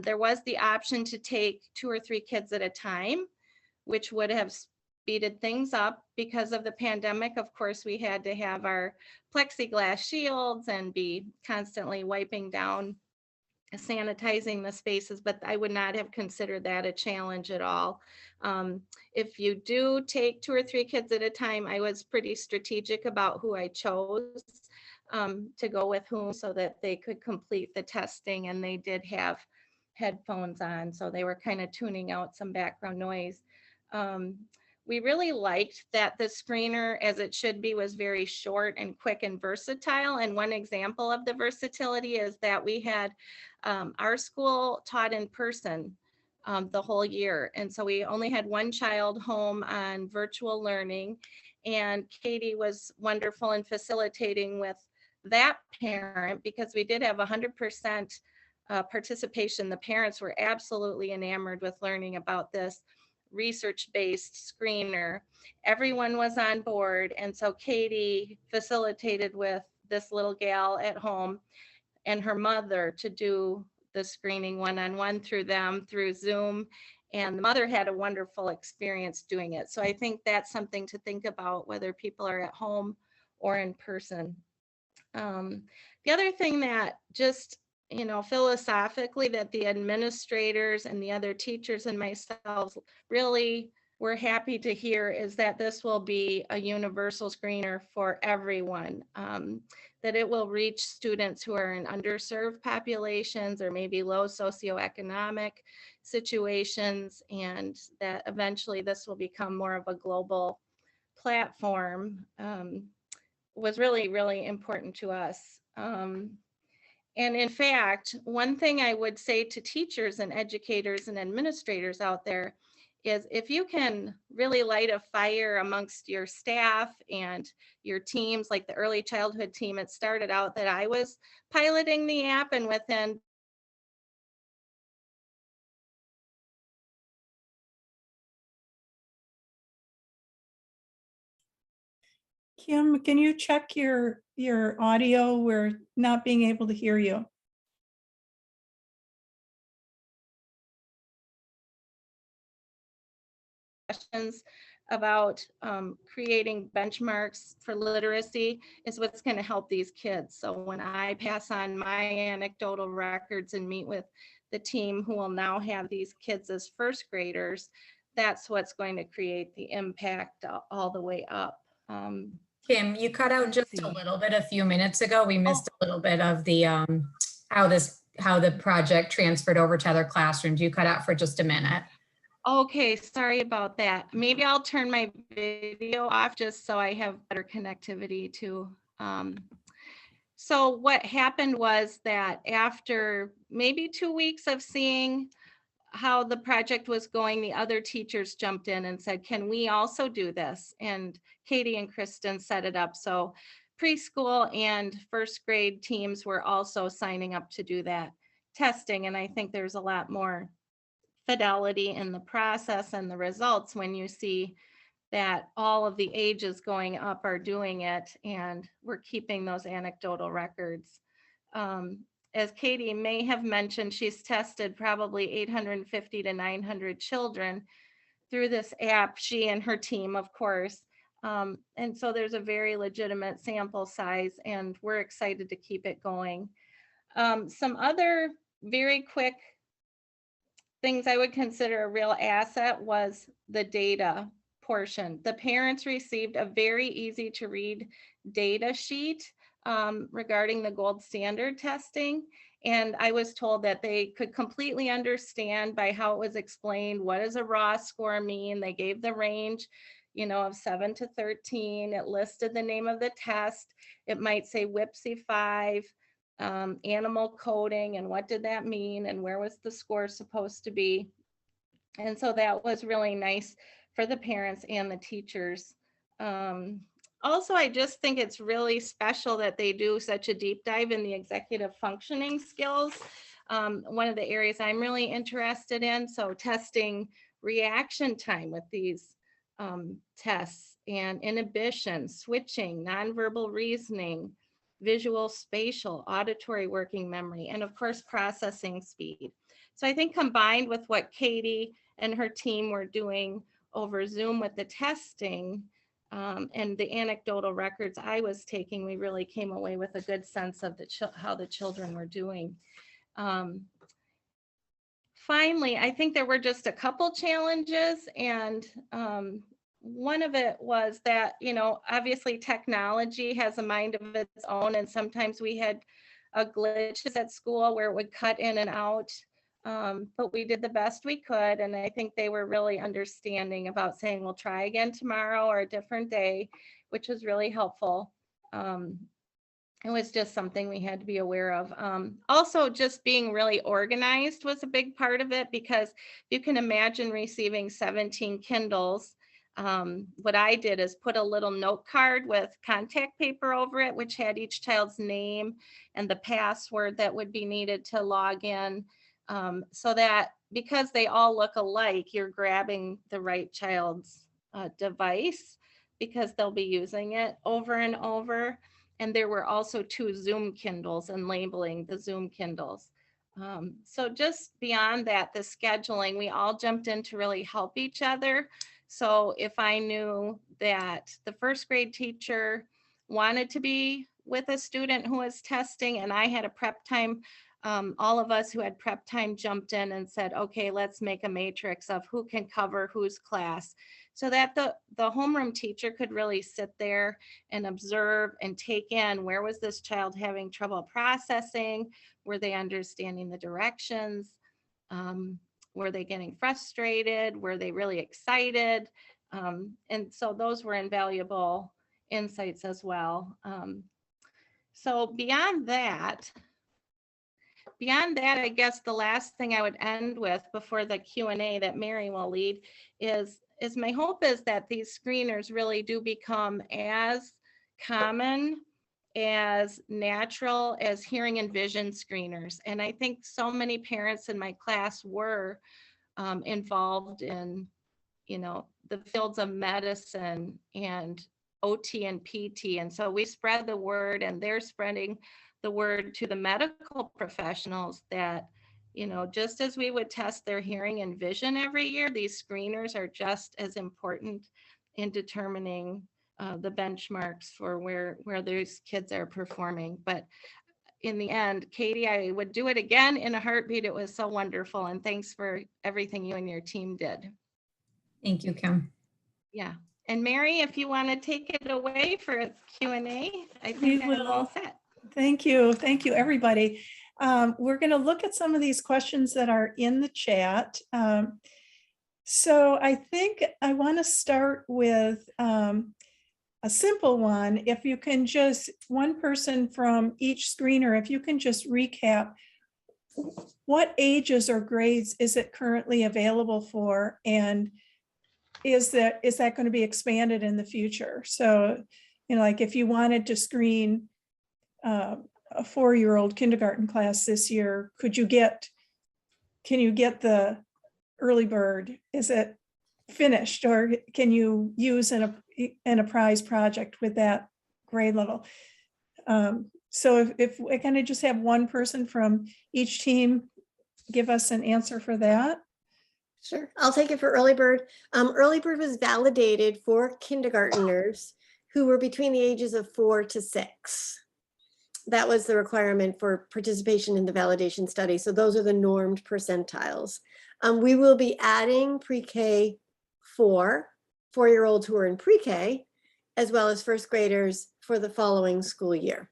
There was the option to take 2 or 3 kids at a time, which would have speeded things up. Because of the pandemic, of course, we had to have our plexiglass shields and be constantly wiping down, sanitizing the spaces, but I would not have considered that a challenge at all. If you do take 2 or 3 kids at a time, I was pretty strategic about who I chose to go with whom, so that they could complete the testing, and they did have headphones on, so they were kind of tuning out some background noise. We really liked that the screener, as it should be, was very short and quick and versatile. And one example of the versatility is that we had our school taught in person the whole year. And so we only had one child home on virtual learning. And Katie was wonderful in facilitating with that parent, because we did have 100% participation. The parents were absolutely enamored with learning about this research-based screener. Everyone was on board, and so Katie facilitated with this little gal at home and her mother to do the screening one-on-one through Zoom, and the mother had a wonderful experience doing it. So I think that's something to think about, whether people are at home or in person. The other thing that just, philosophically, that the administrators and the other teachers and myself really were happy to hear, is that this will be a universal screener for everyone, that it will reach students who are in underserved populations or maybe low socioeconomic situations, and that eventually this will become more of a global platform, was really, really important to us. And in fact, one thing I would say to teachers and educators and administrators out there is, if you can really light a fire amongst your staff and your teams, like the early childhood team, it started out that I was piloting the app, and within Kim, can you check your audio? We're not being able to hear you. questions about creating benchmarks for literacy is what's going to help these kids. So when I pass on my anecdotal records and meet with the team who will now have these kids as first graders, that's what's going to create the impact all the way up. Kim, you cut out just a little bit a few minutes ago. We missed a little bit of the how the project transferred over to other classrooms. You cut out for just a minute. Okay, sorry about that. Maybe I'll turn my video off just so I have better connectivity too. So what happened was that after maybe 2 weeks of seeing how the project was going, the other teachers jumped in and said, can we also do this? And Katie and Kristen set it up. So preschool and first grade teams were also signing up to do that testing. And I think there's a lot more fidelity in the process and the results when you see that all of the ages going up are doing it, and we're keeping those anecdotal records. As Katie may have mentioned, she's tested probably 850 to 900 children through this app, she and her team, of course. And so there's a very legitimate sample size, and we're excited to keep it going. Some other very quick things I would consider a real asset was the data portion. The parents received a very easy to read data sheet regarding the gold standard testing. And I was told that they could completely understand by how it was explained, what does a raw score mean? They gave the range, you know, of 7 to 13. It listed the name of the test. It might say WIPSI 5. Animal coding, and what did that mean, and where was the score supposed to be. And so that was really nice for the parents and the teachers. Also, I just think it's really special that they do such a deep dive in the executive functioning skills. One of the areas I'm really interested in, so testing reaction time with these tests, and inhibition, switching, nonverbal reasoning, visual, spatial, auditory working memory, and of course, processing speed. So I think combined with what Katie and her team were doing over Zoom with the testing and the anecdotal records I was taking, we really came away with a good sense of how the children were doing. Finally, I think there were just a couple challenges, and one of it was that, you know, obviously technology has a mind of its own, and sometimes we had glitches at school where it would cut in and out, but we did the best we could, and I think they were really understanding about saying, we'll try again tomorrow or a different day, which was really helpful. It was just something we had to be aware of. Also, just being really organized was a big part of it, because you can imagine receiving 17 Kindles. What I did is put a little note card with contact paper over it, which had each child's name and the password that would be needed to log in, so that because they all look alike, you're grabbing the right child's device, because they'll be using it over and over. And there were also 2 Zoom Kindles and labeling the Zoom Kindles. So just beyond that, the scheduling, we all jumped in to really help each other. So if I knew that the first grade teacher wanted to be with a student who was testing and I had a prep time, all of us who had prep time jumped in and said, okay, let's make a matrix of who can cover whose class, so that the homeroom teacher could really sit there and observe and take in, where was this child having trouble processing? Were they understanding the directions? Were they getting frustrated? Were they really excited? And so those were invaluable insights as well. So beyond that, I guess the last thing I would end with before the Q&A that Mary will lead is my hope is that these screeners really do become as common, as natural as hearing and vision screeners. And I think so many parents in my class were involved in, you know, the fields of medicine and OT and PT. And so we spread the word, and they're spreading the word to the medical professionals that, you know, just as we would test their hearing and vision every year, these screeners are just as important in determining the benchmarks for where these kids are performing. But in the end, Katie, I would do it again in a heartbeat. It was so wonderful. And thanks for everything you and your team did. Thank you, Kim. Yeah. And Mary, if you want to take it away for a Q&A, I think I'm all set. Thank you. Thank you, everybody. We're going to look at some of these questions that are in the chat. So I think I want to start with a simple one. If you can just, one person from each screener, if you can just recap what ages or grades is it currently available for? And is that going to be expanded in the future? So, like if you wanted to screen a 4-year-old kindergarten class this year, can you get the early bird? Is it finished, or can you use an Apprise project with that grade level? So if we kind of just have one person from each team give us an answer for that. Sure, I'll take it for early bird. Early bird was validated for kindergarteners who were between the ages of 4 to 6. That was the requirement for participation in the validation study. So those are the normed percentiles. We will be adding pre-K 4-year-olds who are in pre-K, as well as first graders for the following school year.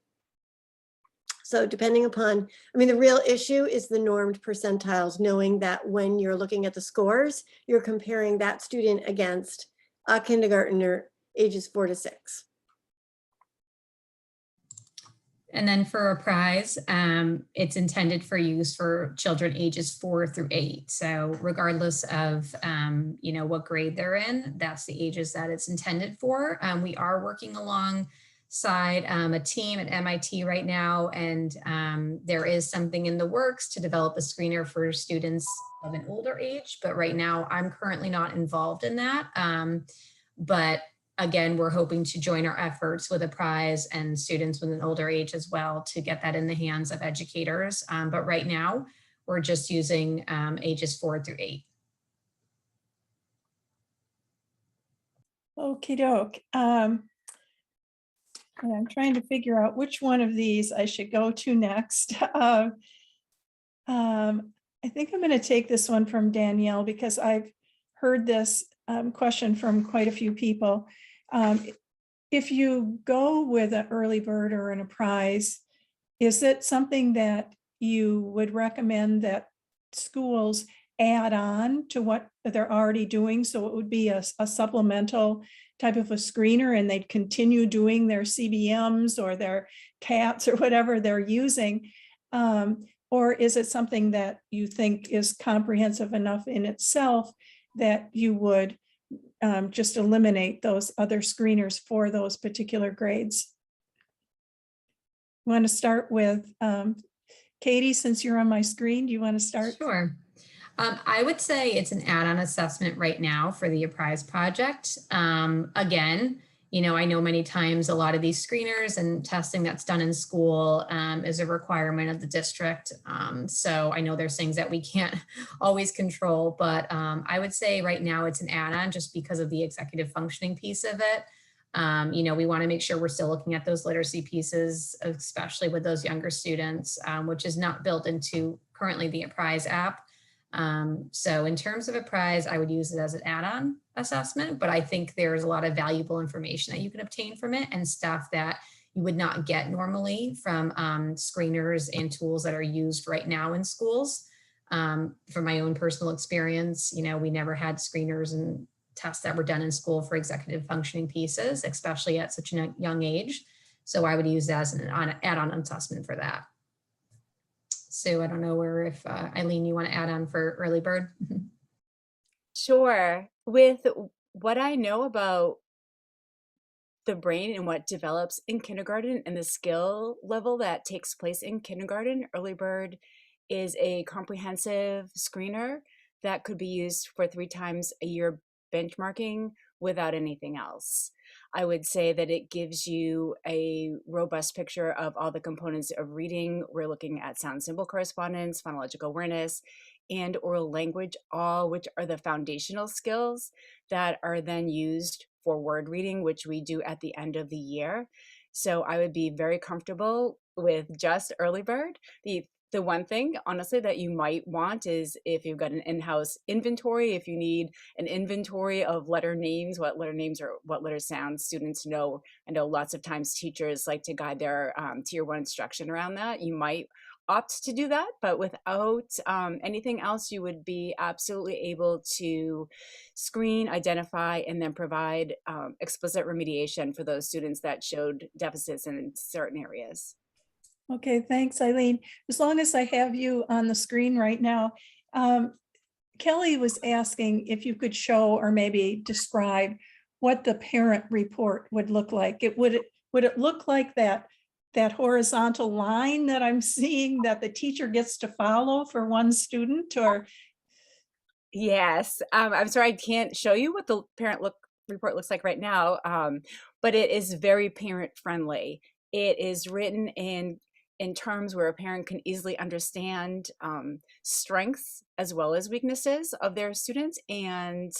So depending upon, the real issue is the normed percentiles, knowing that when you're looking at the scores, you're comparing that student against a kindergartner ages 4 to 6. And then for Apprise, it's intended for use for children ages 4 through 8. So regardless of, what grade they're in, that's the ages that it's intended for. We are working alongside a team at MIT right now, and there is something in the works to develop a screener for students of an older age. But right now, I'm currently not involved in that. But again, we're hoping to join our efforts with Apprise and students with an older age as well to get that in the hands of educators. But right now, we're just using ages 4 through 8. Okie doke. And I'm trying to figure out which one of these I should go to next. I think I'm going to take this one from Danielle because I've heard this question from quite a few people. If you go with an early bird or an Apprise, is it something that you would recommend that schools add on to what they're already doing? So it would be a supplemental type of a screener, and they'd continue doing their CBMs or their CATs or whatever they're using? Or is it something that you think is comprehensive enough in itself that you would just eliminate those other screeners for those particular grades? You want to start with Katie, since you're on my screen? Do you want to start? Sure. I would say it's an add-on assessment right now for the Apprise project. Again, I know many times a lot of these screeners and testing that's done in school is a requirement of the district. So I know there's things that we can't always control, but I would say right now it's an add-on just because of the executive functioning piece of it. We want to make sure we're still looking at those literacy pieces, especially with those younger students, which is not built into currently the Apprise app. So in terms of Apprise, I would use it as an add-on assessment, but I think there's a lot of valuable information that you can obtain from it and stuff that you would not get normally from screeners and tools that are used right now in schools. From my own personal experience, we never had screeners and tests that were done in school for executive functioning pieces, especially at such a young age. So I would use that as an add-on assessment for that. So I don't know if Eileen, you want to add on for early bird? Sure. With what I know about the brain and what develops in kindergarten and the skill level that takes place in kindergarten, early bird is a comprehensive screener that could be used for 3 times a year benchmarking without anything else. I would say that it gives you a robust picture of all the components of reading. We're looking at sound symbol correspondence, phonological awareness, and oral language, all which are the foundational skills that are then used for word reading, which we do at the end of the year. So I would be very comfortable with just early bird. The one thing, honestly, that you might want is if you've got an in-house inventory, if you need an inventory of letter names, what letter names or what letter sounds students know. I know lots of times teachers like to guide their tier 1 instruction around that. You might opt to do that, but without anything else, you would be absolutely able to screen, identify, and then provide explicit remediation for those students that showed deficits in certain areas. Okay, thanks, Eileen. As long as I have you on the screen right now, Kelly was asking if you could show or maybe describe what the parent report would look like. Would it look like that horizontal line that I'm seeing that the teacher gets to follow for one student, or? Yes, I'm sorry I can't show you what the parent report looks like right now, but it is very parent friendly. It is written in terms where a parent can easily understand strengths as well as weaknesses of their students, and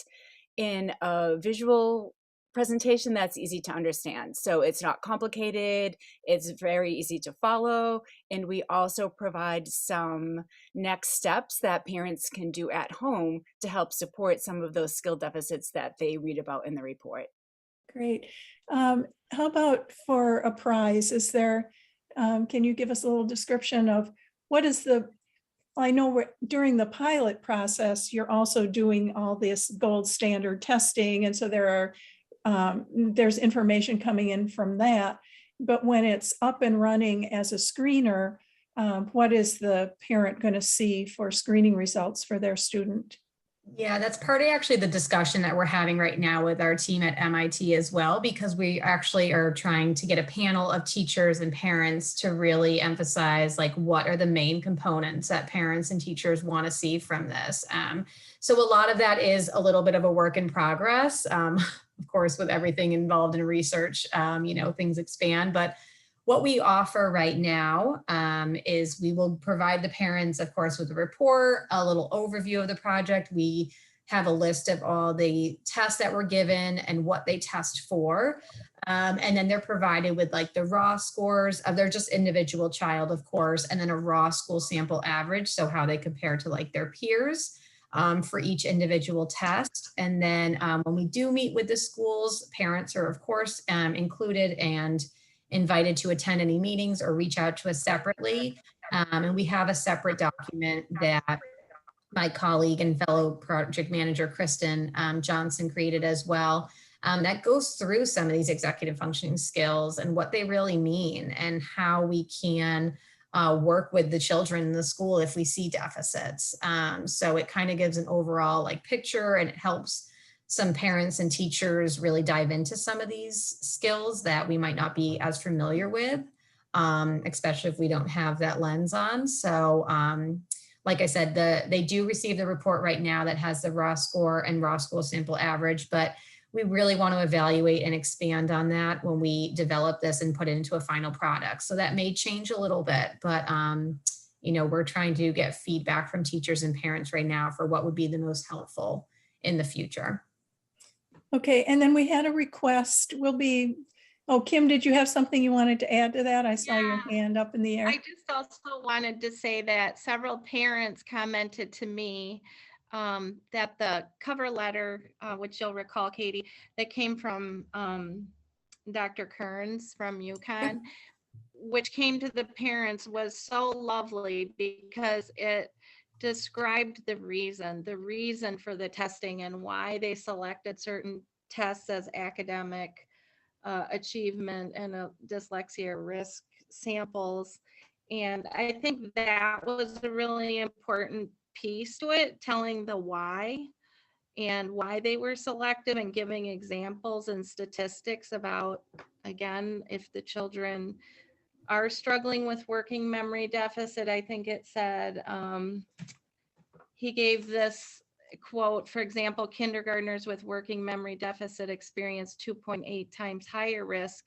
in a visual presentation that's easy to understand. So it's not complicated, it's very easy to follow, and we also provide some next steps that parents can do at home to help support some of those skill deficits that they read about in the report. Great. How about for Apprise? Is there, can you give us a little description of what is I know during the pilot process, you're also doing all this gold standard testing. And so there's information coming in from that. But when it's up and running as a screener, what is the parent going to see for screening results for their student? Yeah, that's part of actually the discussion that we're having right now with our team at MIT as well, because we actually are trying to get a panel of teachers and parents to really emphasize like what are the main components that parents and teachers want to see from this. So a lot of that is a little bit of a work in progress. Of course, with everything involved in research, things expand, but what we offer right now is we will provide the parents, of course, with a report, a little overview of the project. We have a list of all the tests that were given and what they test for. And then they're provided with like the raw scores of their just individual child, of course, and then a raw school sample average. So how they compare to like their peers for each individual test. And then when we do meet with the schools, parents are, of course, included and invited to attend any meetings or reach out to us separately. And we have a separate document that my colleague and fellow project manager, Kristen Johnson, created as well. That goes through some of these executive functioning skills and what they really mean and how we can work with the children in the school if we see deficits. So it kind of gives an overall like picture, and it helps some parents and teachers really dive into some of these skills that we might not be as familiar with, especially if we don't have that lens on. So like I said, they do receive the report right now that has the raw score and raw school sample average, but we really want to evaluate and expand on that when we develop this and put it into a final product. So that may change a little bit, but we're trying to get feedback from teachers and parents right now for what would be the most helpful in the future. Okay, and then we had a request. Kim, did you have something you wanted to add to that? I saw your hand up in the air. I just also wanted to say that several parents commented to me that the cover letter, which you'll recall, Katie, that came from Dr. Kearns from UConn, which came to the parents, was so lovely because it described the reason for the testing and why they selected certain tests as academic achievement and dyslexia risk samples. And I think that was a really important piece to it, telling the why and why they were selected and giving examples and statistics about, again, if the children are struggling with working memory deficit. I think it said, he gave this quote, for example, kindergartners with working memory deficit experience 2.8 times higher risk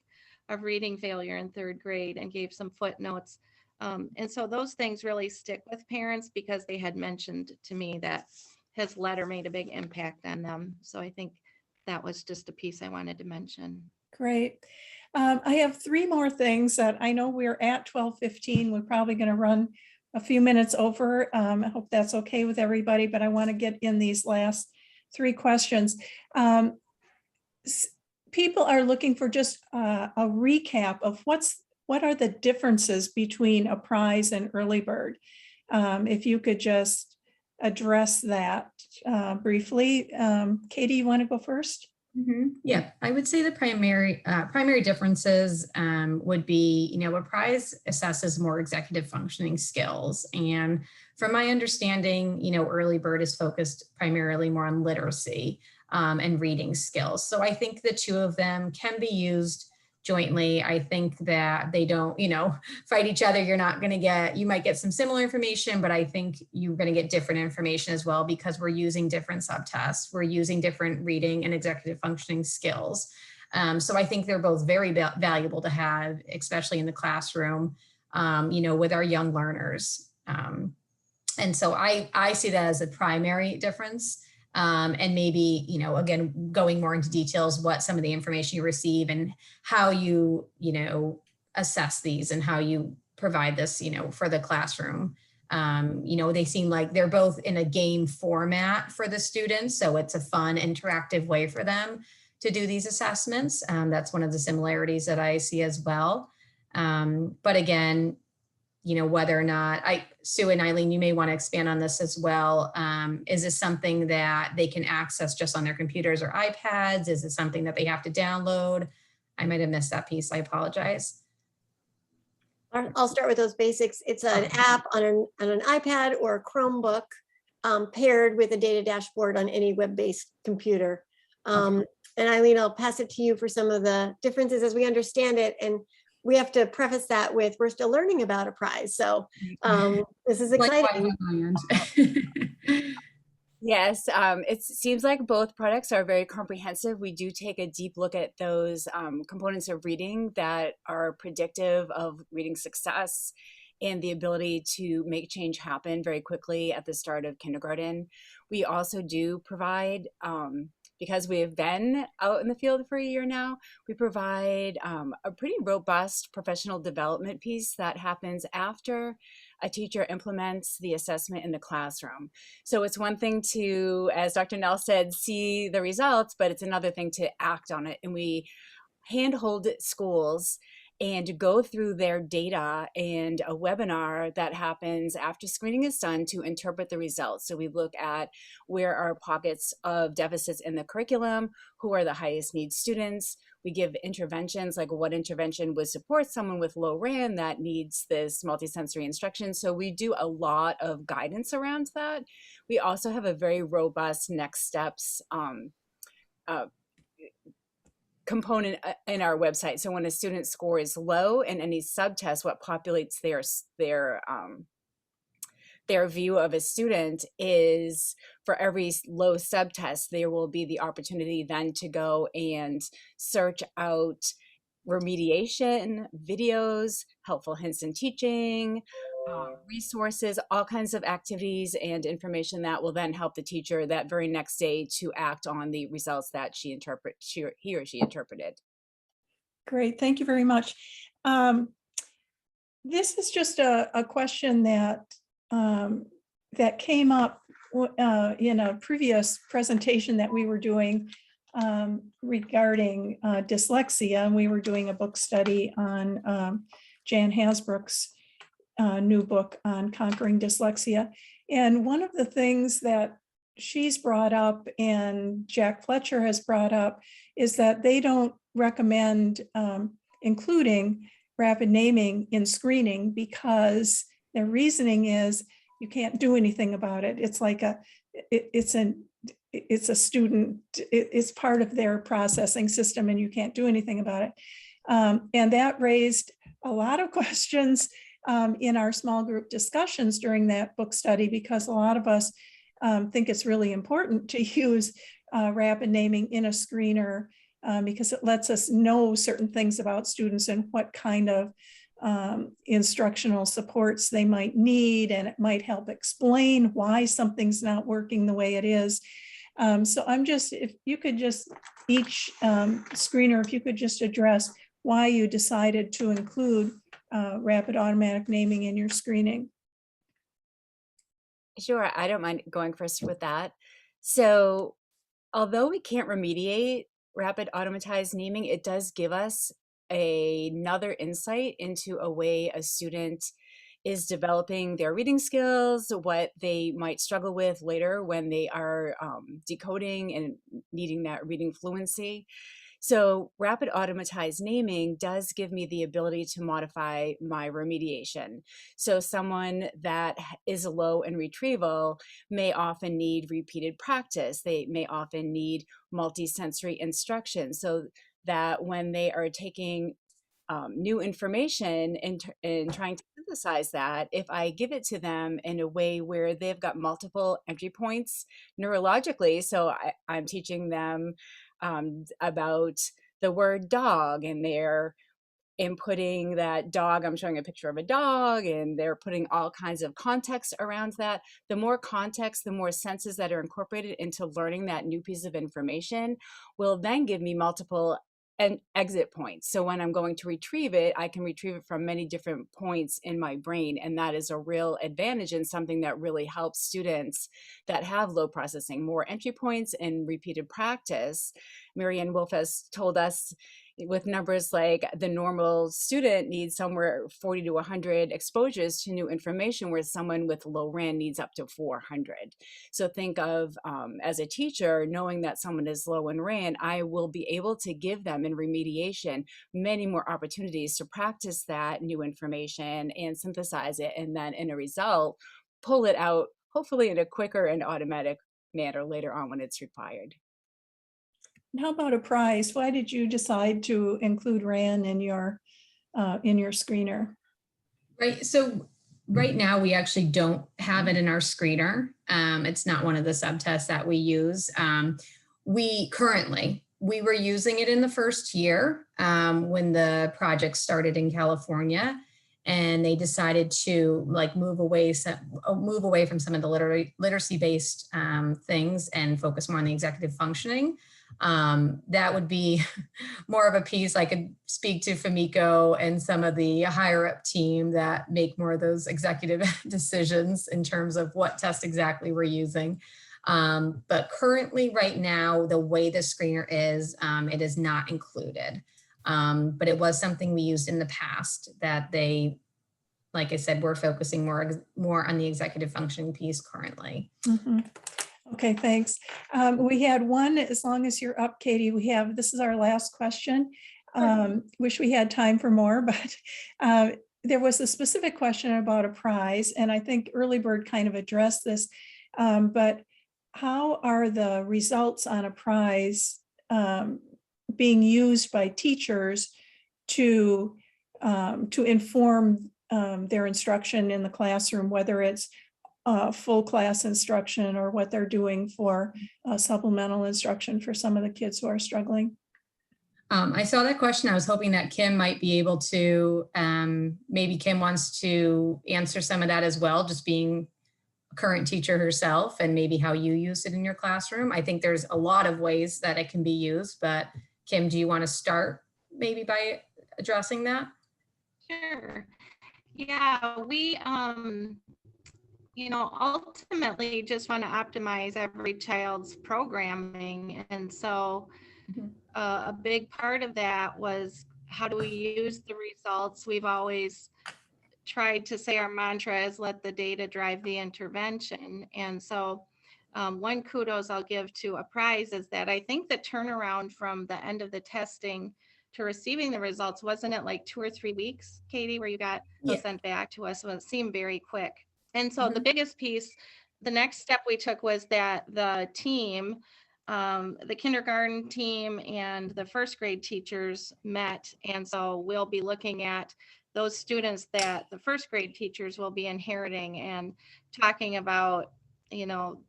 of reading failure in third grade, and gave some footnotes. And so those things really stick with parents because they had mentioned to me that his letter made a big impact on them. So I think that was just a piece I wanted to mention. Great. I have three more things that I know we're at 12:15. We're probably going to run a few minutes over. I hope that's okay with everybody, but I want to get in these last three questions. People are looking for just a recap of what are the differences between Apprise and EarlyBird? If you could just address that briefly. Katie, you want to go first? Yeah, I would say the primary differences would be, Apprise assesses more executive functioning skills. And from my understanding, EarlyBird is focused primarily more on literacy and reading skills. So I think the two of them can be used jointly. I think that they don't, fight each other. You might get some similar information, but I think you're going to get different information as well, because we're using different subtests. We're using different reading and executive functioning skills. So I think they're both very valuable to have, especially in the classroom, with our young learners. And so I see that as a primary difference. And maybe, again, going more into details, what some of the information you receive and how you, assess these and how you provide this, for the classroom. They seem like they're both in a game format for the students. So it's a fun, interactive way for them to do these assessments. That's one of the similarities that I see as well. But again, whether or not Sue and Eileen, you may want to expand on this as well. Is this something that they can access just on their computers or iPads? Is it something that they have to download? I might have missed that piece. I apologize. I'll start with those basics. It's an app on an iPad or a Chromebook paired with a data dashboard on any web-based computer. And Eileen, I'll pass it to you for some of the differences as we understand it. And we have to preface that with, we're still learning about Apprise. So this is exciting. Yes, it seems like both products are very comprehensive. We do take a deep look at those components of reading that are predictive of reading success and the ability to make change happen very quickly at the start of kindergarten. We also do provide, because we have been out in the field for a year now, we provide a pretty robust professional development piece that happens after a teacher implements the assessment in the classroom. So it's one thing to, as Dr. Nell said, see the results, but it's another thing to act on it. And we handhold schools and go through their data, and a webinar that happens after screening is done to interpret the results. So we look at where are pockets of deficits in the curriculum, who are the highest need students. We give interventions, like what intervention would support someone with low RAM that needs this multisensory instruction. So we do a lot of guidance around that. We also have a very robust next steps component in our website. So when a student score is low in any subtest, what populates their view of a student is, for every low subtest, there will be the opportunity then to go and search out remediation videos, helpful hints in teaching, resources, all kinds of activities and information that will then help the teacher that very next day to act on the results that he or she interpreted. Great, thank you very much. This is just a question that that came up in a previous presentation that we were doing regarding dyslexia, and we were doing a book study on Jan Hasbrook's new book on conquering dyslexia. And one of the things that she's brought up and Jack Fletcher has brought up is that they don't recommend including rapid naming in screening, because their reasoning is you can't do anything about it. It's like it's a student, it's part of their processing system and you can't do anything about it. And that raised a lot of questions in our small group discussions during that book study, because a lot of us think it's really important to use rapid naming in a screener because it lets us know certain things about students and what kind of instructional supports they might need, and it might help explain why something's not working the way it is. So I'm just, if you could just, each screener, if you could just address why you decided to include rapid automatic naming in your screening. Sure, I don't mind going first with that. So although we can't remediate rapid automatized naming, it does give us another insight into a way a student is developing their reading skills, what they might struggle with later when they are decoding and needing that reading fluency. So rapid automatized naming does give me the ability to modify my remediation. So someone that is low in retrieval may often need repeated practice. They may often need multisensory instruction, so that when they are taking new information and trying to synthesize that, if I give it to them in a way where they've got multiple entry points neurologically, so I'm teaching them about the word dog, and they're inputting that dog, I'm showing a picture of a dog, and they're putting all kinds of context around that. The more context, the more senses that are incorporated into learning that new piece of information will then give me multiple and exit points. So when I'm going to retrieve it, I can retrieve it from many different points in my brain. And that is a real advantage and something that really helps students that have low processing. More entry points and repeated practice. Marianne Wolf has told us with numbers like the normal student needs somewhere 40 to 100 exposures to new information, where someone with low RAN needs up to 400. So think of, as a teacher, knowing that someone is low in RAN, I will be able to give them in remediation many more opportunities to practice that new information and synthesize it, and then in a result, pull it out, hopefully in a quicker and automatic manner later on when it's required. How about Apprise? Why did you decide to include RAN in your screener? Right. So right now we actually don't have it in our screener. It's not one of the subtests that we use. We were using it in the first year when the project started in California, and they decided to move away from some of the literacy-based things and focus more on the executive functioning. That would be more of a piece I could speak to Famiko and some of the higher up team that make more of those executive decisions in terms of what test exactly we're using. But currently right now, the way the screener is, it is not included. But it was something we used in the past that they, like I said, we're focusing more on the executive functioning piece currently. Mm-hmm. Okay, thanks. We had one, as long as you're up, Katie, this is our last question. Wish we had time for more, but there was a specific question about Apprise, and I think EarlyBird kind of addressed this, but how are the results on Apprise being used by teachers to inform their instruction in the classroom, whether it's full class instruction or what they're doing for supplemental instruction for some of the kids who are struggling? I saw that question. I was hoping that Kim might be able to, maybe Kim wants to answer some of that as well, just being a current teacher herself, and maybe how you use it in your classroom. I think there's a lot of ways that it can be used, but Kim, do you want to start maybe by addressing that? Sure. Yeah, we, ultimately just want to optimize every child's programming. And so a big part of that was, how do we use the results? We've always tried to say our mantra is let the data drive the intervention. And so one kudos I'll give to Apprise is that I think the turnaround from the end of the testing to receiving the results, wasn't it like 2 or 3 weeks, Katie, where you got those sent back to us? So it seemed very quick. And so the biggest piece, the next step we took was that the team, the kindergarten team and the first grade teachers met. And so we'll be looking at those students that the first grade teachers will be inheriting and talking about,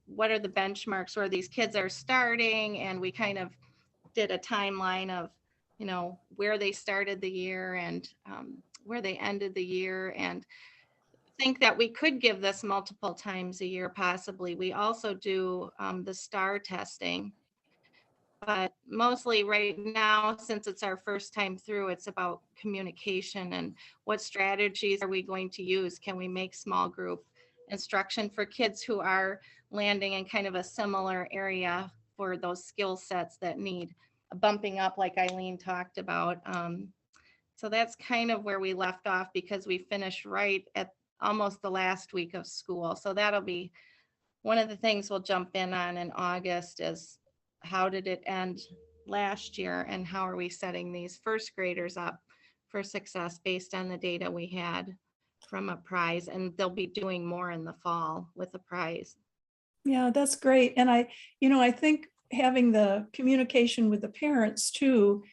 what are the benchmarks where these kids are starting. And we kind of did a timeline of, where they started the year and where they ended the year, and think that we could give this multiple times a year, possibly. We also do the STAR testing, but mostly right now, since it's our first time through, it's about communication and what strategies are we going to use? Can we make small group instruction for kids who are landing in kind of a similar area for those skill sets that need bumping up, like Eileen talked about, So that's kind of where we left off because we finished right at almost the last week of school. So that'll be one of the things we'll jump in on in August is how did it end last year and how are we setting these first graders up for success based on the data we had from Apprise, and they'll be doing more in the fall with Apprise. Yeah, that's great. And I think having the communication with the parents too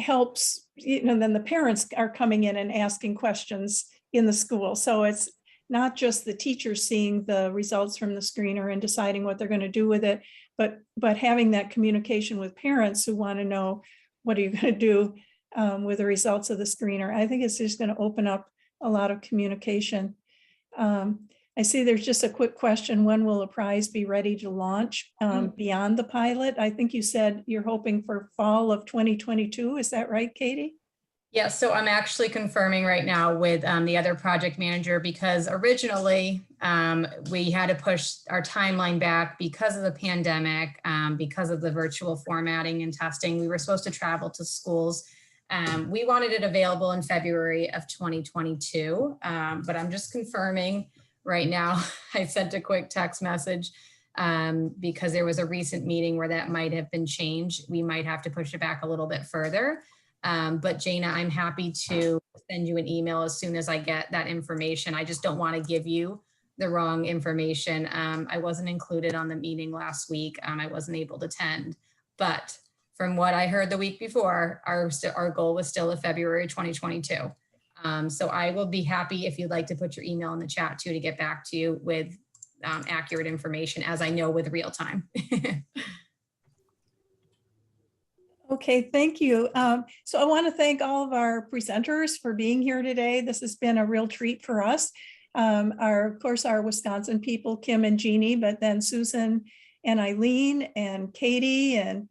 helps, then the parents are coming in and asking questions in the school. So it's not just the teachers seeing the results from the screener and deciding what they're going to do with it, but having that communication with parents who want to know, what are you going to do with the results of the screener? I think it's just going to open up a lot of communication. I see there's just a quick question. When will Apprise be ready to launch beyond the pilot? I think you said you're hoping for fall of 2022. Is that right, Katie? Yeah, so I'm actually confirming right now with the other project manager because originally we had to push our timeline back because of the pandemic, because of the virtual formatting and testing. We were supposed to travel to schools. We wanted it available in February of 2022, but I'm just confirming right now. I sent a quick text message because there was a recent meeting where that might have been changed. We might have to push it back a little bit further. But Jana, I'm happy to send you an email as soon as I get that information. I just don't want to give you the wrong information. I wasn't included on the meeting last week. I wasn't able to attend, but from what I heard the week before, our goal was still of February 2022. So I will be happy if you'd like to put your email in the chat too, to get back to you with accurate information as I know with real time. Okay, thank you. So I want to thank all of our presenters for being here today. This has been a real treat for us. Of course, our Wisconsin people, Kim and Jeannie, but then Susan and Eileen and Katie and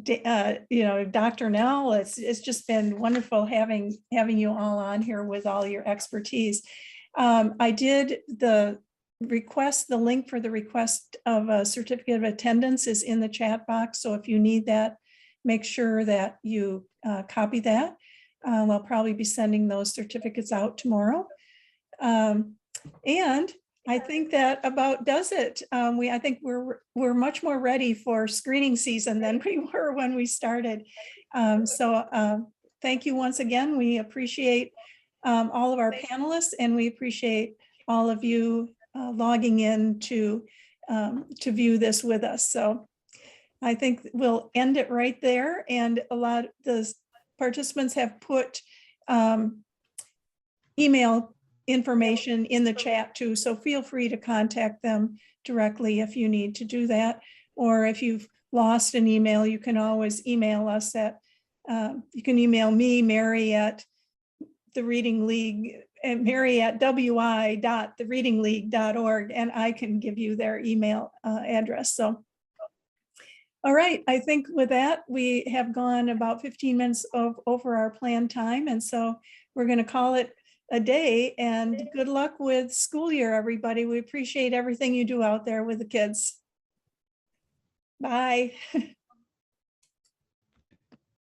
Dr. Nell. It's just been wonderful having you all on here with all your expertise. I did the link for the request of a certificate of attendance is in the chat box. So if you need that, make sure that you copy that. I'll probably be sending those certificates out tomorrow. And I think that about does it. I think we're much more ready for screening season than we were when we started. So thank you once again. We appreciate all of our panelists, and we appreciate all of you logging in to view this with us. So I think we'll end it right there. And a lot of the participants have put email information in the chat too. So feel free to contact them directly if you need to do that. Or if you've lost an email, you can always email us at, you can email me, Mary at the Reading League, and Mary at wi.thereadingleague.org, and I can give you their email address. So all right, I think with that, we have gone about 15 minutes over our planned time. And so we're going to call it a day, and good luck with school year, everybody. We appreciate everything you do out there with the kids. Bye.